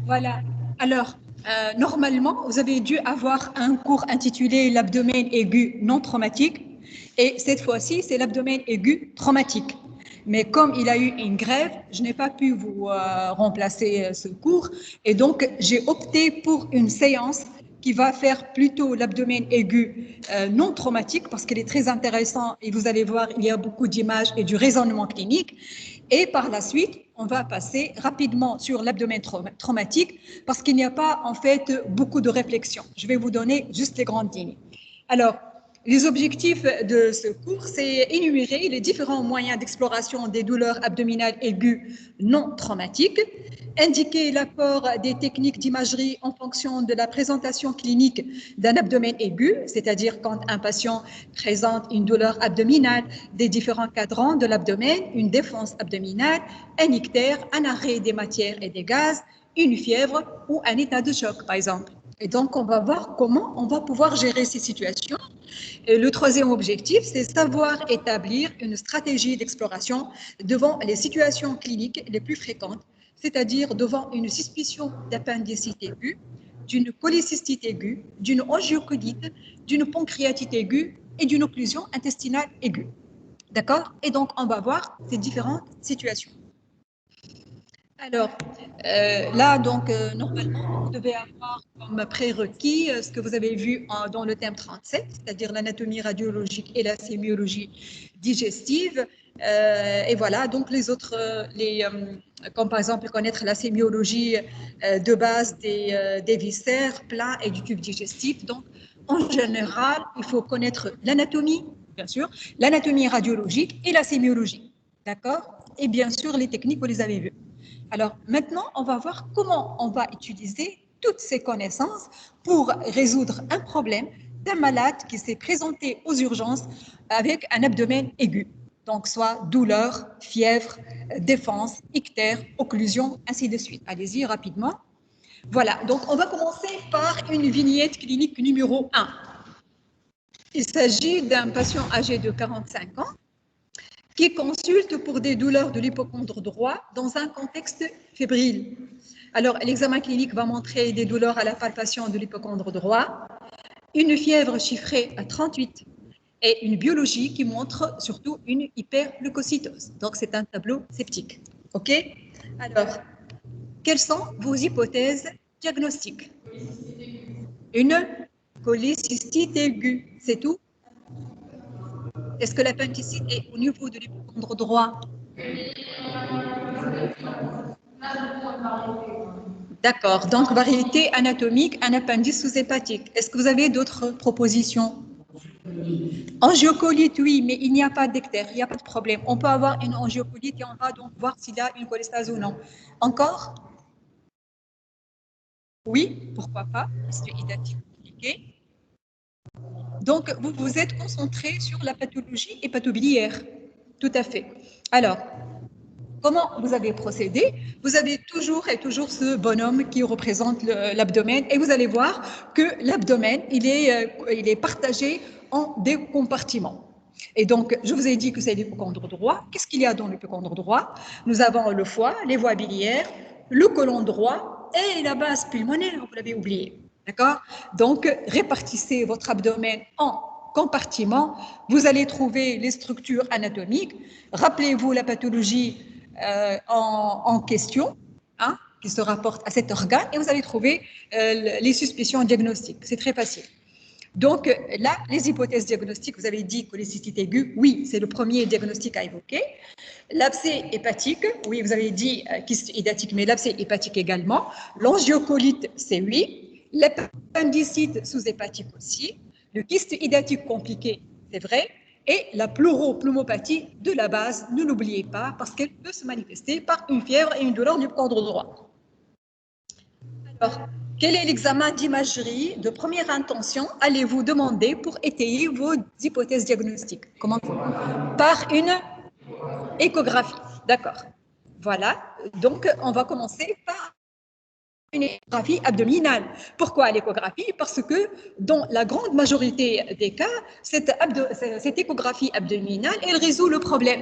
Voilà. Alors, normalement, vous avez dû avoir un cours intitulé l'abdomen aigu non traumatique. Et cette fois-ci, c'est l'abdomen aigu traumatique. Mais comme il a eu une grève, je n'ai pas pu vous remplacer ce cours. Et donc, j'ai opté pour une séance qui va faire plutôt l'abdomen aigu non traumatique parce qu'il est très intéressant et vous allez voir, il y a beaucoup d'images et du raisonnement clinique. Et par la suite, on va passer rapidement sur l'abdomen traumatique parce qu'il n'y a pas en fait beaucoup de réflexion. Je vais vous donner juste les grandes lignes. Alors, les objectifs de ce cours, c'est énumérer les différents moyens d'exploration des douleurs abdominales aiguës non traumatiques, indiquer l'apport des techniques d'imagerie en fonction de la présentation clinique d'un abdomen aigu, c'est-à-dire quand un patient présente une douleur abdominale, des différents cadrans de l'abdomen, une défense abdominale, un ictère, un arrêt des matières et des gaz, une fièvre ou un état de choc, par exemple. Et donc, on va voir comment on va pouvoir gérer ces situations. Et le troisième objectif, c'est savoir établir une stratégie d'exploration devant les situations cliniques les plus fréquentes, c'est-à-dire devant une suspicion d'appendicite aiguë, d'une cholécystite aiguë, d'une angiocolite, d'une pancréatite aiguë et d'une occlusion intestinale aiguë. D'accord? Et donc, on va voir ces différentes situations. Alors, là, donc, normalement, vous devez avoir comme prérequis ce que vous avez vu dans le thème 37, c'est-à-dire l'anatomie radiologique et la sémiologie digestive. Et voilà, donc les autres, comme par exemple connaître la sémiologie de base des viscères plats et du tube digestif. Donc, en général, il faut connaître l'anatomie, bien sûr, l'anatomie radiologique et la sémiologie. D'accord? Et bien sûr, les techniques, vous les avez vues. Alors maintenant, on va voir comment on va utiliser toutes ces connaissances pour résoudre un problème d'un malade qui s'est présenté aux urgences avec un abdomen aigu. Donc, soit douleur, fièvre, défense, ictère, occlusion, ainsi de suite. Allez-y rapidement. Voilà, donc on va commencer par une vignette clinique numéro 1. Il s'agit d'un patient âgé de 45 ans qui consulte pour des douleurs de l'hypocondre droit dans un contexte fébrile. Alors, l'examen clinique va montrer des douleurs à la palpation de l'hypocondre droit, une fièvre chiffrée à 38 et une biologie qui montre surtout une hyperleucocytose. Donc, c'est un tableau septique. OK? Alors, quelles sont vos hypothèses diagnostiques? Une cholécystite aiguë, c'est tout? Est-ce que l'appendicite est au niveau de l'hypocondre droit? D'accord, donc variété anatomique, un appendice sous-hépatique. Est-ce que vous avez d'autres propositions? Angiocolite, oui, mais il n'y a pas d'ictère, il n'y a pas de problème. On peut avoir une angiocolite et on va donc voir s'il y a une cholestase ou non. Encore? Oui, pourquoi pas? Hydatique compliqué. Donc, vous vous êtes concentré sur la pathologie hépatobiliaire. Tout à fait. Alors, comment vous avez procédé? Vous avez toujours ce bonhomme qui représente l'abdomen et vous allez voir que l'abdomen, il est partagé en des compartiments. Et donc, je vous ai dit que c'est l'hypocondre droit. Qu'est-ce qu'il y a dans l'hypocondre droit? Nous avons le foie, les voies biliaires, le côlon droit et la base pulmonaire, vous l'avez oublié. D'accord? Donc, répartissez votre abdomen en compartiments. Vous allez trouver les structures anatomiques. Rappelez-vous la pathologie en question, hein, qui se rapporte à cet organe, et vous allez trouver les suspicions diagnostiques. C'est très facile. Donc là, les hypothèses diagnostiques, vous avez dit cholécystite aiguë, oui, c'est le premier diagnostic à évoquer. L'abcès hépatique, oui, vous avez dit kyste hydatique, mais l'abcès hépatique également. L'angiocolite, c'est oui. L'appendicite sous-hépatique aussi. Le kyste hydatique compliqué, c'est vrai. Et la pleuropneumopathie de la base, ne l'oubliez pas, parce qu'elle peut se manifester par une fièvre et une douleur du cordon droit. Alors, quel est l'examen d'imagerie de première intention allez-vous demander pour étayer vos hypothèses diagnostiques? Comment? Par une échographie. D'accord. Voilà. Donc, on va commencer par une échographie abdominale. Pourquoi l'échographie? Parce que dans la grande majorité des cas, cette échographie abdominale, elle résout le problème.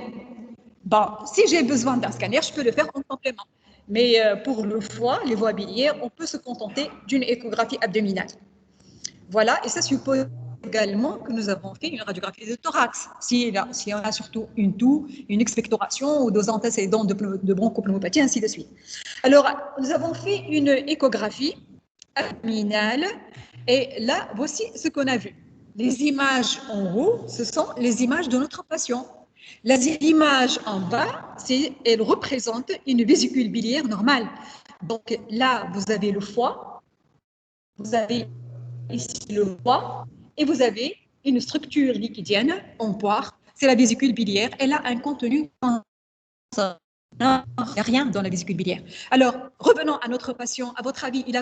Bon, si j'ai besoin d'un scanner, je peux le faire en complément. Mais pour le foie, les voies biliaires, on peut se contenter d'une échographie abdominale. Voilà, et ça suppose également que nous avons fait une radiographie de thorax. Si on a surtout une toux, une expectoration ou des antécédents de bronchopneumopathie, ainsi de suite. Alors, nous avons fait une échographie abdominale et là, voici ce qu'on a vu. Les images en haut, ce sont les images de notre patient. L'image en bas, elle représente une vésicule biliaire normale. Donc là, vous avez le foie, vous avez ici le foie, et vous avez une structure liquidienne en poire. C'est la vésicule biliaire. Elle a un contenu. Non, il n'y a rien dans la vésicule biliaire. Alors, revenons à notre patient. À votre avis, il a...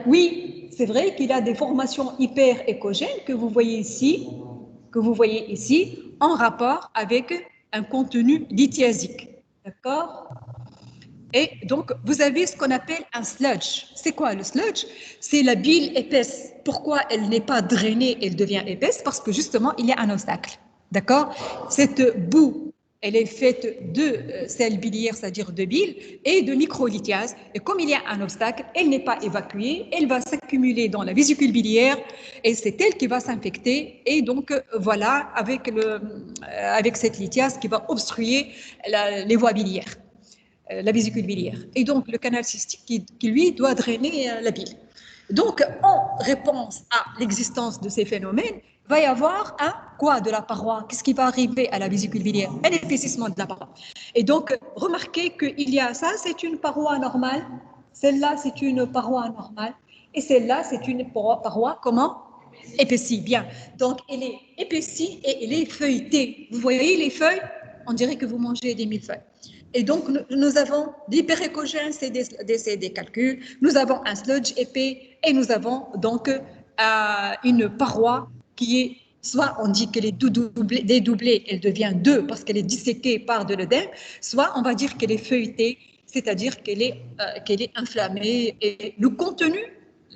Oui, c'est vrai qu'il a des formations hyper-échogènes que vous voyez ici, en rapport avec un contenu lithiasique. D'accord? Et donc, vous avez ce qu'on appelle un sludge. C'est quoi le sludge? C'est la bile épaisse. Pourquoi elle n'est pas drainée, elle devient épaisse? Parce que justement, il y a un obstacle. D'accord? Cette boue, elle est faite de sels biliaires, c'est-à-dire de bile, et de microlithiase. Et comme il y a un obstacle, elle n'est pas évacuée, elle va s'accumuler dans la vésicule biliaire, et c'est elle qui va s'infecter. Et donc, voilà, avec cette lithiase qui va obstruer les voies biliaires, la vésicule biliaire. Et donc, le canal cystique qui lui, doit drainer la bile. Donc, en réponse à l'existence de ces phénomènes, il va y avoir un quoi de la paroi? Qu'est-ce qui va arriver à la vésicule biliaire? Un épaississement de la paroi. Et donc, remarquez qu'il y a ça, c'est une paroi normale. Celle-là, c'est une paroi normale. Et celle-là, c'est une paroi comment? Épaissie, bien. Donc, elle est épaissie et elle est feuilletée. Vous voyez les feuilles? On dirait que vous mangez des millefeuilles. Et donc, nous avons l'hyperéchogène, c'est des calculs. Nous avons un sludge épais et nous avons donc une paroi qui est, soit on dit qu'elle est dédoublée, elle devient 2 parce qu'elle est disséquée par de l'œdème, soit on va dire qu'elle est feuilletée, c'est-à-dire qu'elle est inflammée. Et le contenu,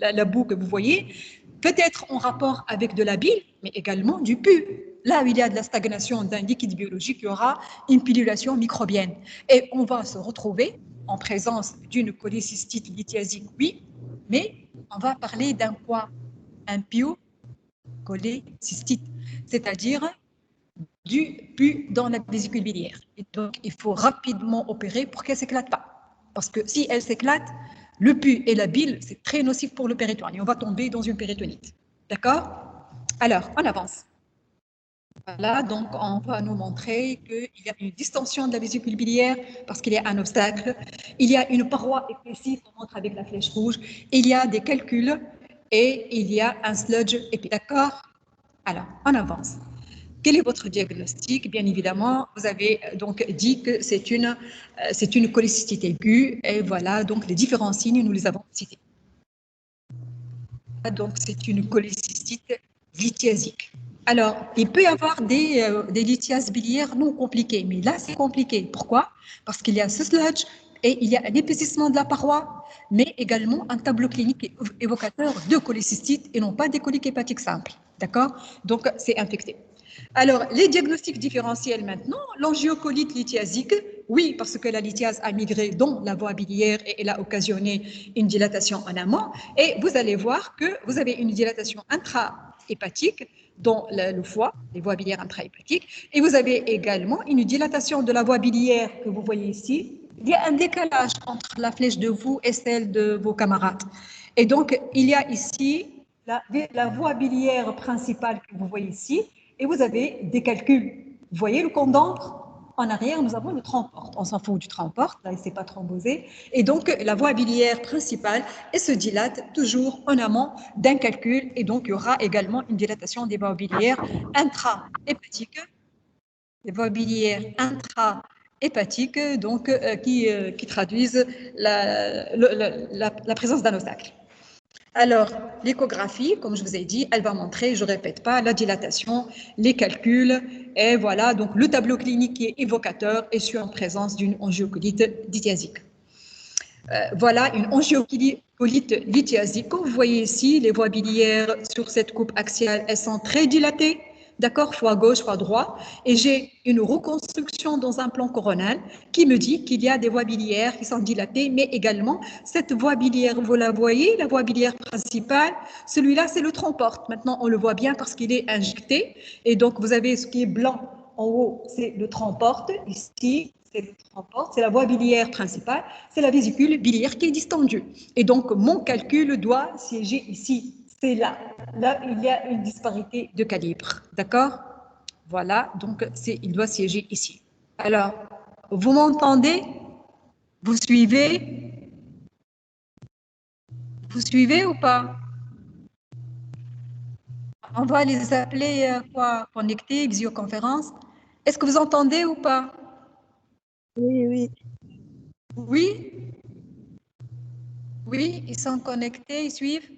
la boue que vous voyez, peut être en rapport avec de la bile, mais également du pus. Là où il y a de la stagnation d'un liquide biologique, il y aura une pullulation microbienne. Et on va se retrouver en présence d'une cholécystite lithiasique, oui, mais on va parler d'un quoi? Un pyocholécystite, c'est-à-dire du pus dans la vésicule biliaire. Et donc, il faut rapidement opérer pour qu'elle ne s'éclate pas. Parce que si elle s'éclate, le pus et la bile, c'est très nocif pour le péritoine et on va tomber dans une péritonite. D'accord? Alors, on avance. Voilà, donc on va nous montrer qu'il y a une distension de la vésicule biliaire parce qu'il y a un obstacle. Il y a une paroi épaissie qu'on montre avec la flèche rouge. Il y a des calculs et il y a un sludge épais. D'accord? Alors, on avance. Quel est votre diagnostic? Bien évidemment, vous avez donc dit que c'est une cholécystite aiguë et voilà, donc les différents signes, nous les avons cités. Donc, c'est une cholécystite lithiasique. Alors, il peut y avoir des lithiases biliaires non compliquées, mais là, c'est compliqué. Pourquoi? Parce qu'il y a ce sludge et il y a un épaississement de la paroi, mais également un tableau clinique évocateur de cholécystite et non pas des coliques hépatiques simples. D'accord? Donc, c'est infecté. Alors, les diagnostics différentiels maintenant, l'angiocolite lithiasique, oui, parce que la lithiase a migré dans la voie biliaire et elle a occasionné une dilatation en amont. Et vous allez voir que vous avez une dilatation intrahépatique dans le foie, les voies biliaires intrahépatiques, et vous avez également une dilatation de la voie biliaire que vous voyez ici. Il y a un décalage entre la flèche de vous et celle de vos camarades. Et donc, il y a ici la voie biliaire principale que vous voyez ici, et vous avez des calculs. Vous voyez le cône d'encre? En arrière, nous avons le tramporte. On s'en fout du tramporte, là, il ne s'est pas thrombosé. Et donc, la voie biliaire principale, elle se dilate toujours en amont d'un calcul. Et donc, il y aura également une dilatation des voies biliaires intra-hépatiques, des voies biliaires intra-hépatiques, donc, qui traduisent la présence d'un obstacle. Alors, l'échographie, comme je vous ai dit, elle va montrer, je ne répète pas, la dilatation, les calculs, et voilà, donc le tableau clinique qui est évocateur et sur en présence d'une angiocolite lithiasique. Voilà, une angiocolite lithiasique. Comme vous voyez ici, les voies biliaires sur cette coupe axiale, elles sont très dilatées. d'accord, choix gauche, choix droit, et j'ai une reconstruction dans un plan coronal qui me dit qu'il y a des voies biliaires qui sont dilatées, mais également cette voie biliaire, vous la voyez, la voie biliaire principale, celui-là c'est le tronc-porte. Maintenant on le voit bien parce qu'il est injecté, et donc vous avez ce qui est blanc en haut, c'est le tronc-porte, ici c'est le tronc-porte, c'est la voie biliaire principale, c'est la vésicule biliaire qui est distendue. Et donc mon calcul doit siéger ici. C'est là. Là, il y a une disparité de calibre. D'accord? Voilà, donc il doit siéger ici. Alors, vous m'entendez? Vous suivez? Vous suivez ou pas? On va les appeler quoi? Connectés, visioconférence. Est-ce que vous entendez ou pas? Oui, oui. Oui? Oui, ils sont connectés, ils suivent?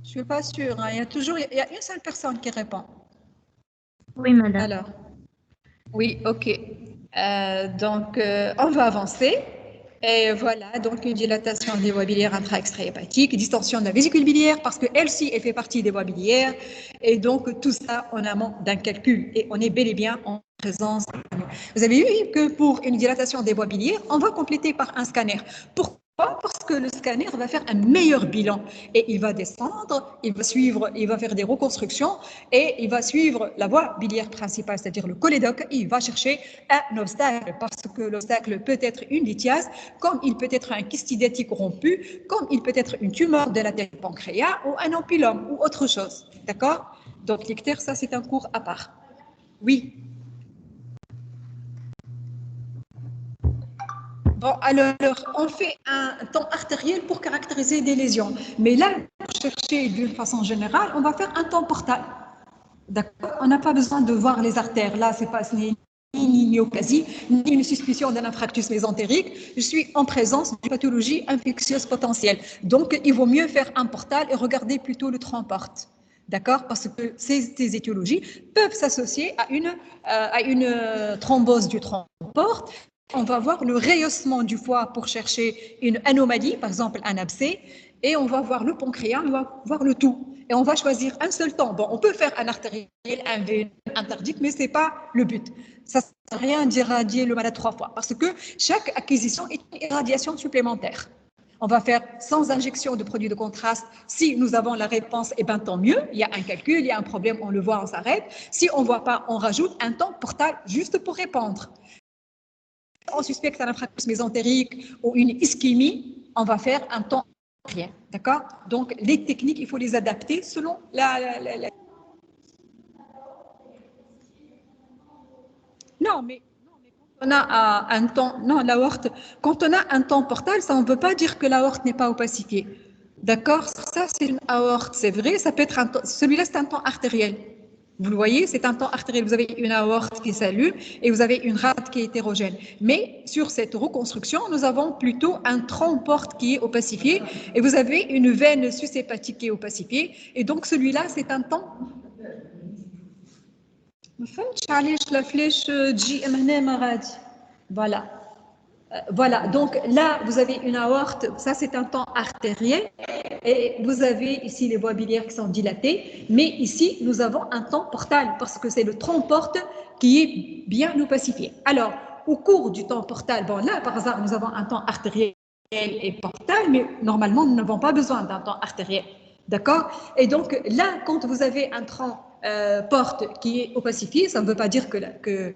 Je ne suis pas sûre. Hein. Il y a une seule personne qui répond. Oui, madame. Alors, oui, ok. Donc, on va avancer. Et voilà, donc une dilatation des voies biliaires intra-extra-hépatiques, distension de la vésicule biliaire, parce qu'elle-ci, elle fait partie des voies biliaires. Et donc, tout ça en amont d'un calcul. Et on est bel et bien en présence. Vous avez vu que pour une dilatation des voies biliaires, on va compléter par un scanner. Pourquoi? Parce que le scanner va faire un meilleur bilan et il va descendre, il va faire des reconstructions et il va suivre la voie biliaire principale, c'est-à-dire le cholédoque, et il va chercher un obstacle parce que l'obstacle peut être une lithiase, comme il peut être un kyste idéatique rompu, comme il peut être une tumeur de la tête du pancréas ou un ampylome ou autre chose. D'accord? Donc l'ictère, ça c'est un cours à part. Oui. Bon, alors, on fait un temps artériel pour caractériser des lésions. Mais là, pour chercher d'une façon générale, on va faire un temps portal. D'accord? On n'a pas besoin de voir les artères. Là, c'est pas ni myoplasie, ni une suspicion d'un infarctus mésentérique. Je suis en présence d'une pathologie infectieuse potentielle. Donc, il vaut mieux faire un portal et regarder plutôt le tronc-porte. D'accord? Parce que ces étiologies peuvent s'associer à une thrombose du tronc-porte. On va voir le rehaussement du foie pour chercher une anomalie, par exemple un abcès, et on va voir le pancréas, on va voir le tout. Et on va choisir un seul temps. Bon, on peut faire un artériel, un veineux, interdict, mais ce n'est pas le but. Ça ne sert à rien d'irradier le malade 3 fois, parce que chaque acquisition est une irradiation supplémentaire. On va faire sans injection de produits de contraste. Si nous avons la réponse, eh bien tant mieux. Il y a un calcul, il y a un problème, on le voit, on s'arrête. Si on ne voit pas, on rajoute un temps portal juste pour répondre. On suspecte un infarctus mésentérique ou une ischémie, on va faire un temps rien. D'accord? Donc, les techniques, il faut les adapter selon la... Non, mais quand on a un temps... Non, l'aorte, quand on a un temps portal, ça ne veut pas dire que l'aorte n'est pas opacifiée. D'accord? Ça, c'est une aorte, c'est vrai. Ça peut être un temps... Celui-là, c'est un temps artériel. Vous le voyez, c'est un temps artériel. Vous avez une aorte qui s'allume et vous avez une rate qui est hétérogène. Mais sur cette reconstruction, nous avons plutôt un tronc-porte qui est opacifié et vous avez une veine sus-hépatique qui est opacifiée. Et donc, celui-là, c'est un temps. Voilà. Voilà, donc là, vous avez une aorte, ça c'est un temps artériel, et vous avez ici les voies biliaires qui sont dilatées, mais ici, nous avons un temps portal, parce que c'est le tronc-porte qui est bien opacifié. Alors, au cours du temps portal, bon là, par hasard, nous avons un temps artériel et portal, mais normalement, nous n'avons pas besoin d'un temps artériel. D'accord? Et donc là, quand vous avez un tronc porte qui est opacifié, ça ne veut pas dire que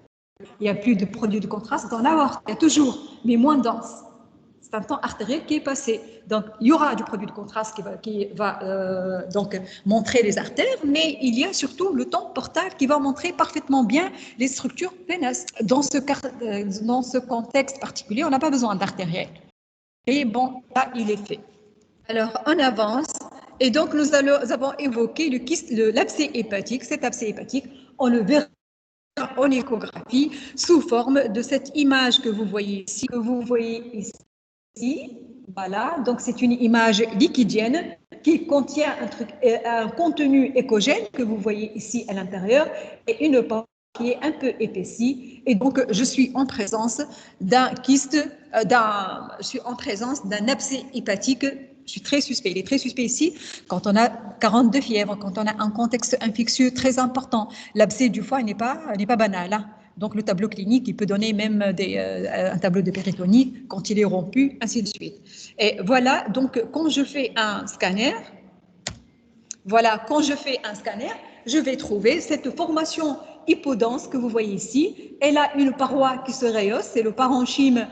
il n'y a plus de produits de contraste dans l'aorte, il y a toujours, mais moins dense. C'est un temps artériel qui est passé. Donc, il y aura du produit de contraste qui va donc montrer les artères, mais il y a surtout le temps portal qui va montrer parfaitement bien les structures veineuses. Dans ce contexte particulier, on n'a pas besoin d'artériel. Et bon, là, il est fait. Alors, on avance. Et donc, nous avons évoqué l'abcès hépatique. Cet abcès hépatique, on le verra en échographie sous forme de cette image que vous voyez ici, voilà, donc c'est une image liquidienne qui contient un contenu échogène que vous voyez ici à l'intérieur et une pente qui est un peu épaissie, et donc je suis en présence d'un kyste, je suis en présence d'un abcès hépatique Je suis très suspect. Il est très suspect ici quand on a 42 fièvres, quand on a un contexte infectieux très important. L'abcès du foie n'est pas banal. Hein. Donc, le tableau clinique, il peut donner même un tableau de péritonie quand il est rompu, ainsi de suite. Et voilà, donc, quand je fais un scanner, je vais trouver cette formation hypodense que vous voyez ici. Elle a une paroi qui se rehausse, c'est le parenchyme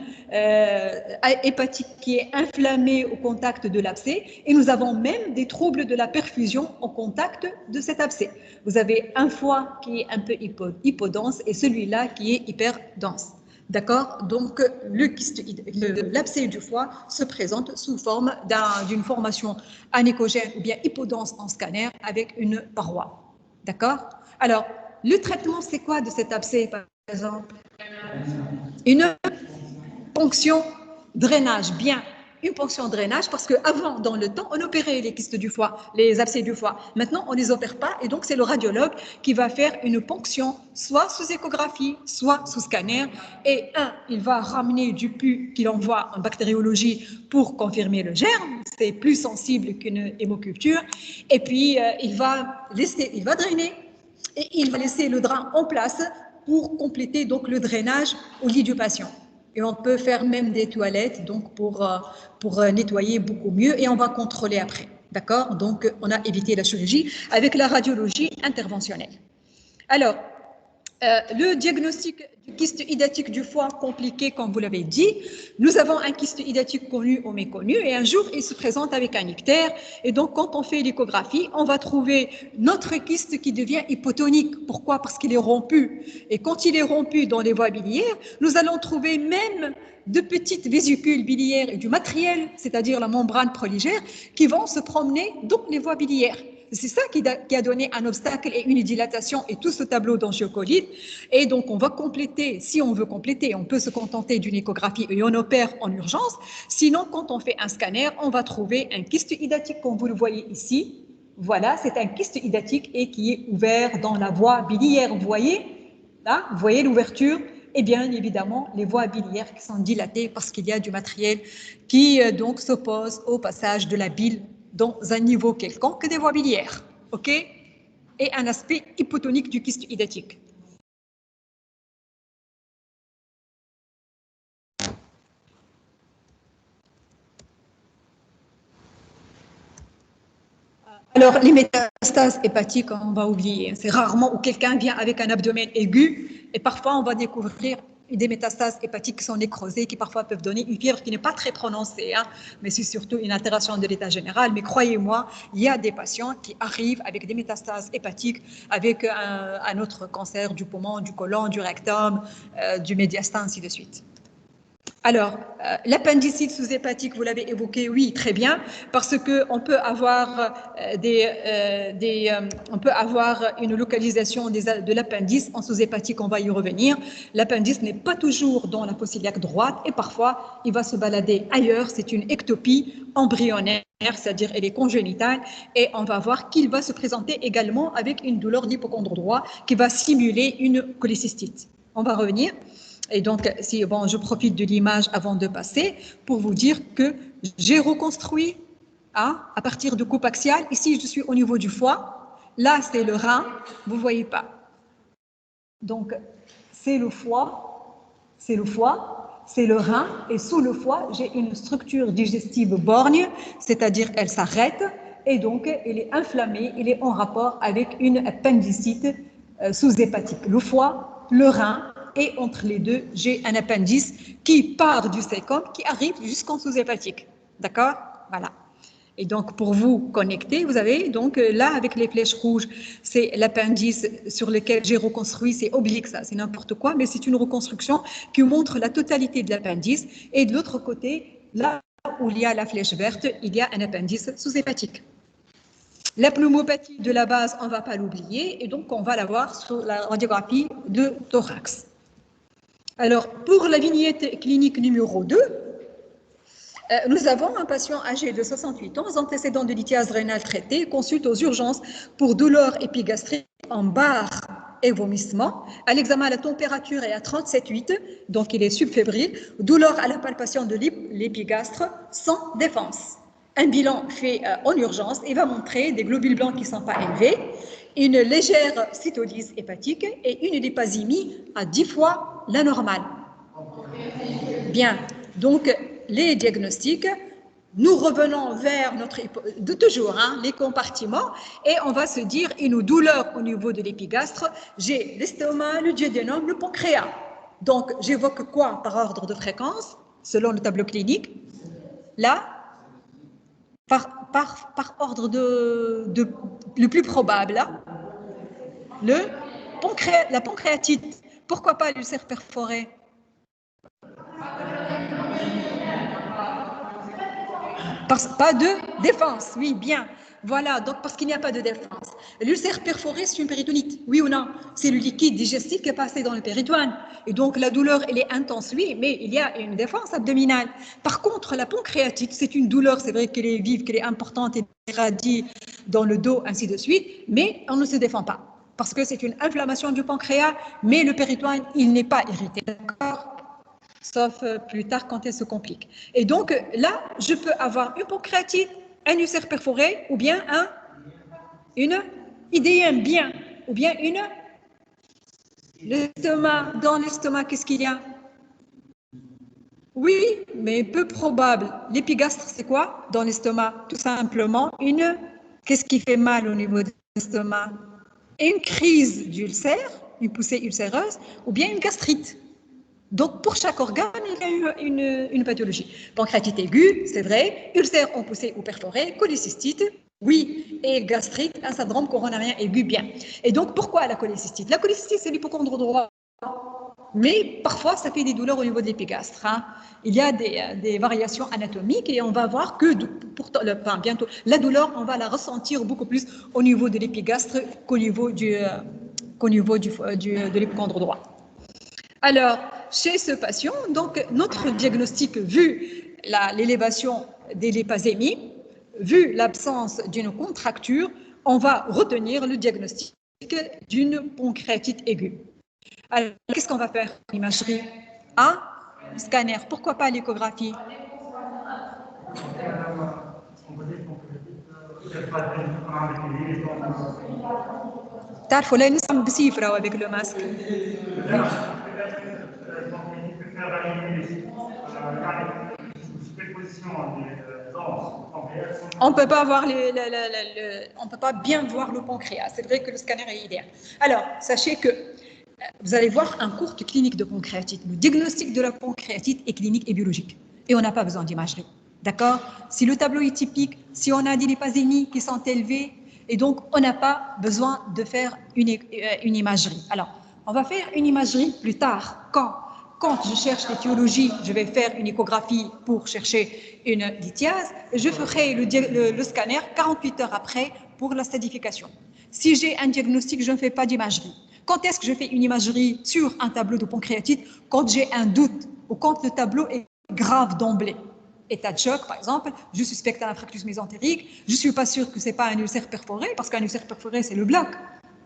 hépatique qui est inflammé au contact de l'abcès. Et nous avons même des troubles de la perfusion au contact de cet abcès. Vous avez un foie qui est un peu hypodense et celui-là qui est hyperdense. D'accord? Donc, l'abcès du foie se présente sous forme d'une formation anéchogène ou bien hypodense en scanner avec une paroi. D'accord? Alors, le traitement, c'est quoi de cet abcès, par exemple? Une ponction drainage, bien. Une ponction drainage parce qu'avant, dans le temps, on opérait les kystes du foie, les abcès du foie. Maintenant, on ne les opère pas et donc c'est le radiologue qui va faire une ponction, soit sous échographie, soit sous scanner. Et il va ramener du pus qu'il envoie en bactériologie pour confirmer le germe. C'est plus sensible qu'une hémoculture. Et puis, il va drainer et il va laisser le drain en place pour compléter donc le drainage au lit du patient. Et on peut faire même des toilettes donc pour nettoyer beaucoup mieux et on va contrôler après. D'accord? Donc, on a évité la chirurgie avec la radiologie interventionnelle. Alors, le diagnostic du kyste hydatique du foie compliqué, comme vous l'avez dit, nous avons un kyste hydatique connu ou méconnu et un jour, il se présente avec un ictère et donc quand on fait l'échographie, on va trouver notre kyste qui devient hypotonique. Pourquoi? Parce qu'il est rompu. Et quand il est rompu dans les voies biliaires, nous allons trouver même de petites vésicules biliaires et du matériel, c'est-à-dire la membrane proligère, qui vont se promener dans les voies biliaires. C'est ça qui a donné un obstacle et une dilatation et tout ce tableau d'angiocolite. Et donc, on va compléter, si on veut compléter, on peut se contenter d'une échographie et on opère en urgence. Sinon, quand on fait un scanner, on va trouver un kyste hydatique, comme vous le voyez ici. Voilà, c'est un kyste hydatique et qui est ouvert dans la voie biliaire. Vous voyez, là, vous voyez l'ouverture? Et bien évidemment, les voies biliaires qui sont dilatées parce qu'il y a du matériel qui donc s'oppose au passage de la bile dans un niveau quelconque des voies biliaires, ok? Et un aspect hypotonique du kyste hydatique. Alors, les métastases hépatiques, on va oublier. C'est rarement où quelqu'un vient avec un abdomen aigu et parfois on va découvrir des métastases hépatiques qui sont nécrosées, qui parfois peuvent donner une fièvre qui n'est pas très prononcée, hein, mais c'est surtout une altération de l'état général. Mais croyez-moi, il y a des patients qui arrivent avec des métastases hépatiques, avec un autre cancer du poumon, du côlon, du rectum, du médiastin, ainsi de suite. Alors, l'appendicite sous-hépatique, vous l'avez évoqué, oui, très bien, parce qu'on peut avoir une localisation de l'appendice en sous-hépatique, on va y revenir. L'appendice n'est pas toujours dans la fosse iliaque droite et parfois, il va se balader ailleurs. C'est une ectopie embryonnaire, c'est-à-dire elle est congénitale et on va voir qu'il va se présenter également avec une douleur d'hypocondre droit qui va simuler une cholécystite. On va revenir. Et donc, je profite de l'image avant de passer pour vous dire que j'ai reconstruit à partir de coupe axiale. Ici, je suis au niveau du foie. Là, c'est le rein. Vous ne voyez pas. Donc, c'est le foie, c'est le rein. Et sous le foie, j'ai une structure digestive borgne, c'est-à-dire elle s'arrête. Et donc, elle est inflammée, elle est en rapport avec une appendicite sous-hépatique. Le foie, le rein, et entre les deux, j'ai un appendice qui part du sécom, qui arrive jusqu'en sous-hépatique. D'accord? Voilà. Et donc, pour vous connecter, vous avez donc là, avec les flèches rouges, c'est l'appendice sur lequel j'ai reconstruit, c'est oblique, ça, c'est n'importe quoi, mais c'est une reconstruction qui montre la totalité de l'appendice. Et de l'autre côté, là où il y a la flèche verte, il y a un appendice sous-hépatique. La pneumopathie de la base, on ne va pas l'oublier, et donc on va la voir sur la radiographie de thorax. Alors, pour la vignette clinique numéro 2, nous avons un patient âgé de 68 ans, antécédent de lithiase rénale traitée, consulte aux urgences pour douleur épigastrique en barre et vomissement. À l'examen, la température est à 37,8, donc il est subfébrile. Douleur à la palpation de l'épigastre sans défense. un bilan fait en urgence et va montrer des globules blancs qui ne sont pas élevés, une légère cytolyse hépatique et une lipasémie à 10 fois la normale. Bien, donc les diagnostics, nous revenons vers de toujours, les compartiments, et on va se dire une douleur au niveau de l'épigastre, j'ai l'estomac, le duodénum, le pancréas. Donc, j'évoque quoi par ordre de fréquence, selon le tableau clinique? Là, par ordre le plus probable, la pancréatite. Pourquoi pas l'ulcère perforé? Pas de défense, oui, bien. Voilà, donc parce qu'il n'y a pas de défense. L'ulcère perforé, c'est une péritonite, oui ou non? C'est le liquide digestif qui est passé dans le péritoine. Et donc la douleur, elle est intense, oui, mais il y a une défense abdominale. Par contre, la pancréatite, c'est une douleur, c'est vrai qu'elle est vive, qu'elle est importante, et irradie dans le dos, ainsi de suite, mais on ne se défend pas. Parce que c'est une inflammation du pancréas, mais le péritoine, il n'est pas irrité, d'accord? Sauf plus tard quand elle se complique. Et donc là, je peux avoir une pancréatite, un ulcère perforé, ou bien une IDM, bien, ou bien l'estomac. Dans l'estomac, qu'est-ce qu'il y a? Oui, mais peu probable. L'épigastre, c'est quoi dans l'estomac? Tout simplement qu'est-ce qui fait mal au niveau de l'estomac? Une crise d'ulcère, une poussée ulcéreuse, ou bien une gastrite. Donc, pour chaque organe, il y a une pathologie. Pancréatite aiguë, c'est vrai, ulcère en poussée ou perforé, cholécystite, oui, et gastrite, un syndrome coronarien aigu, bien. Et donc, pourquoi la cholécystite? La cholécystite, c'est l'hypocondre droit. Mais parfois, ça fait des douleurs au niveau de l'épigastre. Il y a des variations anatomiques et on va voir que bientôt, la douleur, on va la ressentir beaucoup plus au niveau de l'épigastre qu'au niveau de l'hypocondre droit. Alors, chez ce patient, donc, notre diagnostic, vu l'élévation des lipasémies, vu l'absence d'une contracture, on va retenir le diagnostic d'une pancréatite aiguë. Alors, qu'est-ce qu'on va faire? Imagerie. Scanner. Pourquoi pas l'échographie? تعرفوا لا نسمع بسيفرة avec le masque. On peut pas voir on peut pas bien voir le pancréas. C'est vrai que le scanner est idéal. Alors, sachez que vous allez voir un cours de clinique de pancréatite. Le diagnostic de la pancréatite est clinique et biologique. Et on n'a pas besoin d'imagerie. D'accord? Si le tableau est typique, si on a des lipasémies qui sont élevées, et donc on n'a pas besoin de faire une imagerie. Alors, on va faire une imagerie plus tard. Quand je cherche l'étiologie, je vais faire une échographie pour chercher une lithiase. Je ferai le scanner 48 heures après pour la stadification. Si j'ai un diagnostic, je ne fais pas d'imagerie. Quand est-ce que je fais une imagerie sur un tableau de pancréatite? Quand j'ai un doute ou quand le tableau est grave d'emblée. État de choc, par exemple, je suspecte un infarctus mésentérique, je ne suis pas sûre que ce n'est pas un ulcère perforé, parce qu'un ulcère perforé, c'est le bloc.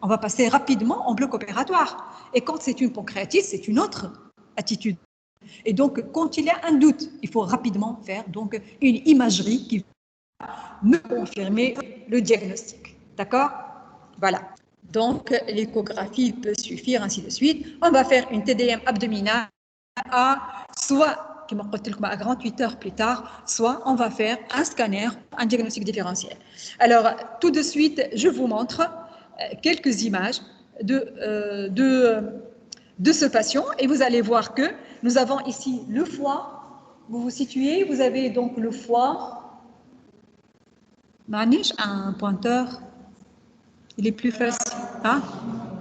On va passer rapidement en bloc opératoire. Et quand c'est une pancréatite, c'est une autre attitude. Et donc, quand il y a un doute, il faut rapidement faire donc une imagerie qui va me confirmer le diagnostic. D'accord? Voilà. Donc, l'échographie peut suffire, ainsi de suite. On va faire une TDM abdominale soit à 48 heures plus tard, soit on va faire un scanner, un diagnostic différentiel. Alors, tout de suite, je vous montre quelques images de ce patient et vous allez voir que nous avons ici le foie. Vous vous situez, vous avez donc le foie. Manish, un pointeur. Il est plus facile.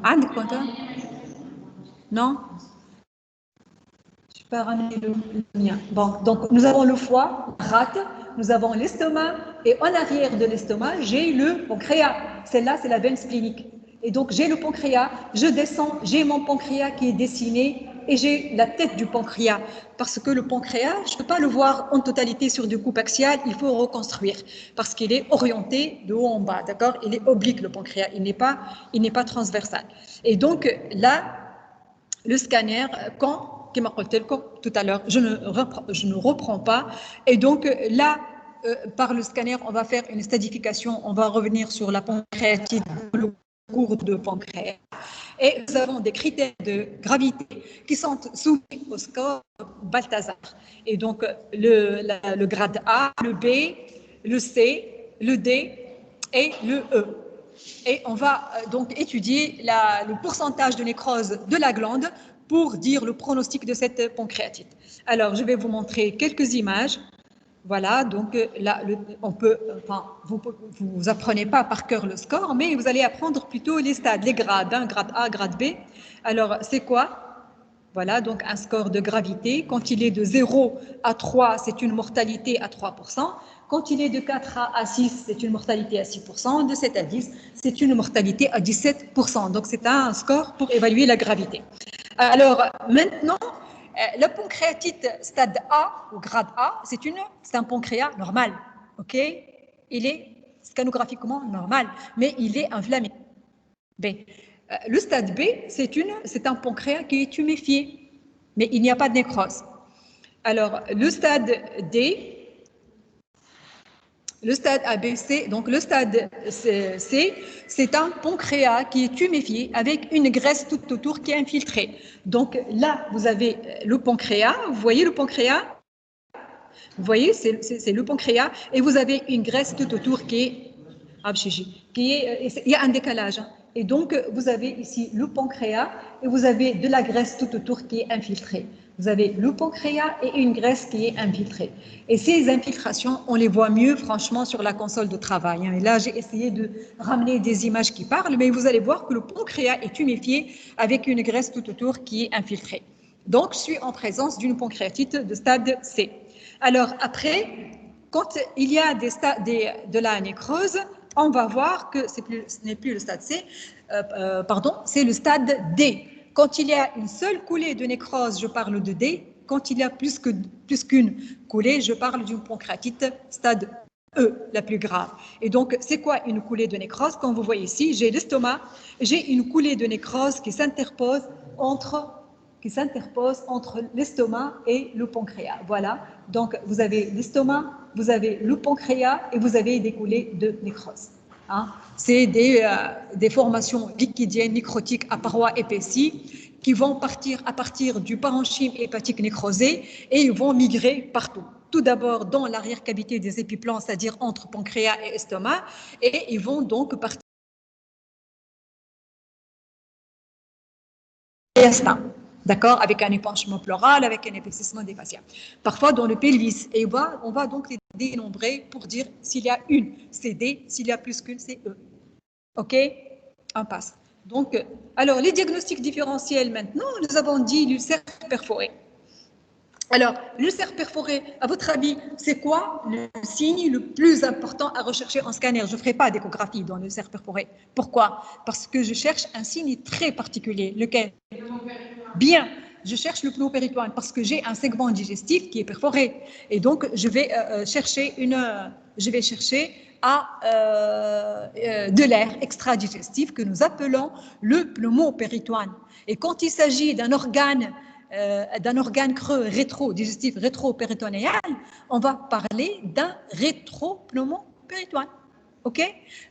Un pointeur? Non? Je peux ramener le mien. Bon, donc nous avons le foie, rate, nous avons l'estomac et en arrière de l'estomac, j'ai le pancréas. Celle-là, c'est la veine splénique. Et donc, j'ai le pancréas, je descends, j'ai mon pancréas qui est dessiné et j'ai la tête du pancréas. Parce que le pancréas, je ne peux pas le voir en totalité sur du coupe axial, il faut reconstruire. Parce qu'il est orienté de haut en bas, d'accord? Il est oblique, le pancréas, il n'est pas transversal. Et donc, là, le scanner, comme tout à l'heure, je ne reprends pas. Et donc, là, par le scanner, on va faire une stadification. On va revenir sur la pancréatite, le cours de pancréas. Et nous avons des critères de gravité qui sont soumis au score Balthazar. Et donc, le grade A, le B, le C, le D et le E. Et on va donc étudier le pourcentage de nécrose de la glande pour dire le pronostic de cette pancréatite. Alors, je vais vous montrer quelques images. Voilà, donc là, vous apprenez pas par cœur le score, mais vous allez apprendre plutôt les stades, les grades, grade A, grade B. Alors, c'est quoi? Voilà, donc un score de gravité. Quand il est de 0 à 3, c'est une mortalité à 3%. Quand il est de 4 à 6, c'est une mortalité à 6%. De 7 à 10, c'est une mortalité à 17%. Donc, c'est un score pour évaluer la gravité. Alors, maintenant, la pancréatite stade A ou grade A, c'est un pancréas normal, ok? Il est scanographiquement normal, mais il est inflammé. B. Le stade B, c'est un pancréas qui est tuméfié, mais il n'y a pas de nécrose. Alors, le stade D, le stade ABC, donc le stade C, c'est un pancréas qui est tuméfié avec une graisse tout autour qui est infiltrée. Donc là, vous avez le pancréas, vous voyez le pancréas? Vous voyez, c'est le pancréas, et vous avez une graisse tout autour il y a un décalage. Et donc, vous avez ici le pancréas, et vous avez de la graisse tout autour qui est infiltrée. Vous avez le pancréas et une graisse qui est infiltrée. Et ces infiltrations, on les voit mieux, franchement, sur la console de travail. Et là, j'ai essayé de ramener des images qui parlent, mais vous allez voir que le pancréas est tuméfié avec une graisse tout autour qui est infiltrée. Donc, je suis en présence d'une pancréatite de stade C. Alors, après, quand il y a de la nécrose, on va voir que ce n'est plus le stade C, c'est le stade D. Quand il y a une seule coulée de nécrose, je parle de D. Quand il y a plus qu'une coulée, je parle d'une pancréatite stade E, la plus grave. Et donc, c'est quoi une coulée de nécrose? Comme vous voyez ici, j'ai l'estomac, j'ai une coulée de nécrose qui s'interpose entre l'estomac et le pancréas. Voilà, donc vous avez l'estomac, vous avez le pancréas et vous avez des coulées de nécrose. Hein? C'est des formations liquidiennes nécrotiques à parois épaissie qui vont partir à partir du parenchyme hépatique nécrosé et ils vont migrer partout. Tout d'abord dans l'arrière-cavité des épiplans, c'est-à-dire entre pancréas et estomac, et ils vont donc partir d'accord, avec un épanchement pleural, avec un épaississement des fascias. Parfois dans le pelvis, et on va donc les dénombrer pour dire s'il y a une, c'est D, s'il y a plus qu'une, c'est E. OK? On passe. Donc, alors, les diagnostics différentiels maintenant, nous avons dit l'ulcère perforé. Alors, l'ulcère perforé, à votre avis, c'est quoi le signe le plus important à rechercher en scanner? Je ne ferai pas d'échographie dans l'ulcère perforé. Pourquoi? Parce que je cherche un signe très particulier. Lequel? Bien, je cherche le pneumopéritoine parce que j'ai un segment digestif qui est perforé. Et donc, je vais chercher de l'air extra-digestif que nous appelons le pneumopéritoine. Et quand il s'agit d'un organe creux rétro-digestif, rétro-péritonéal, on va parler d'un rétro-pneumopéritoine. OK?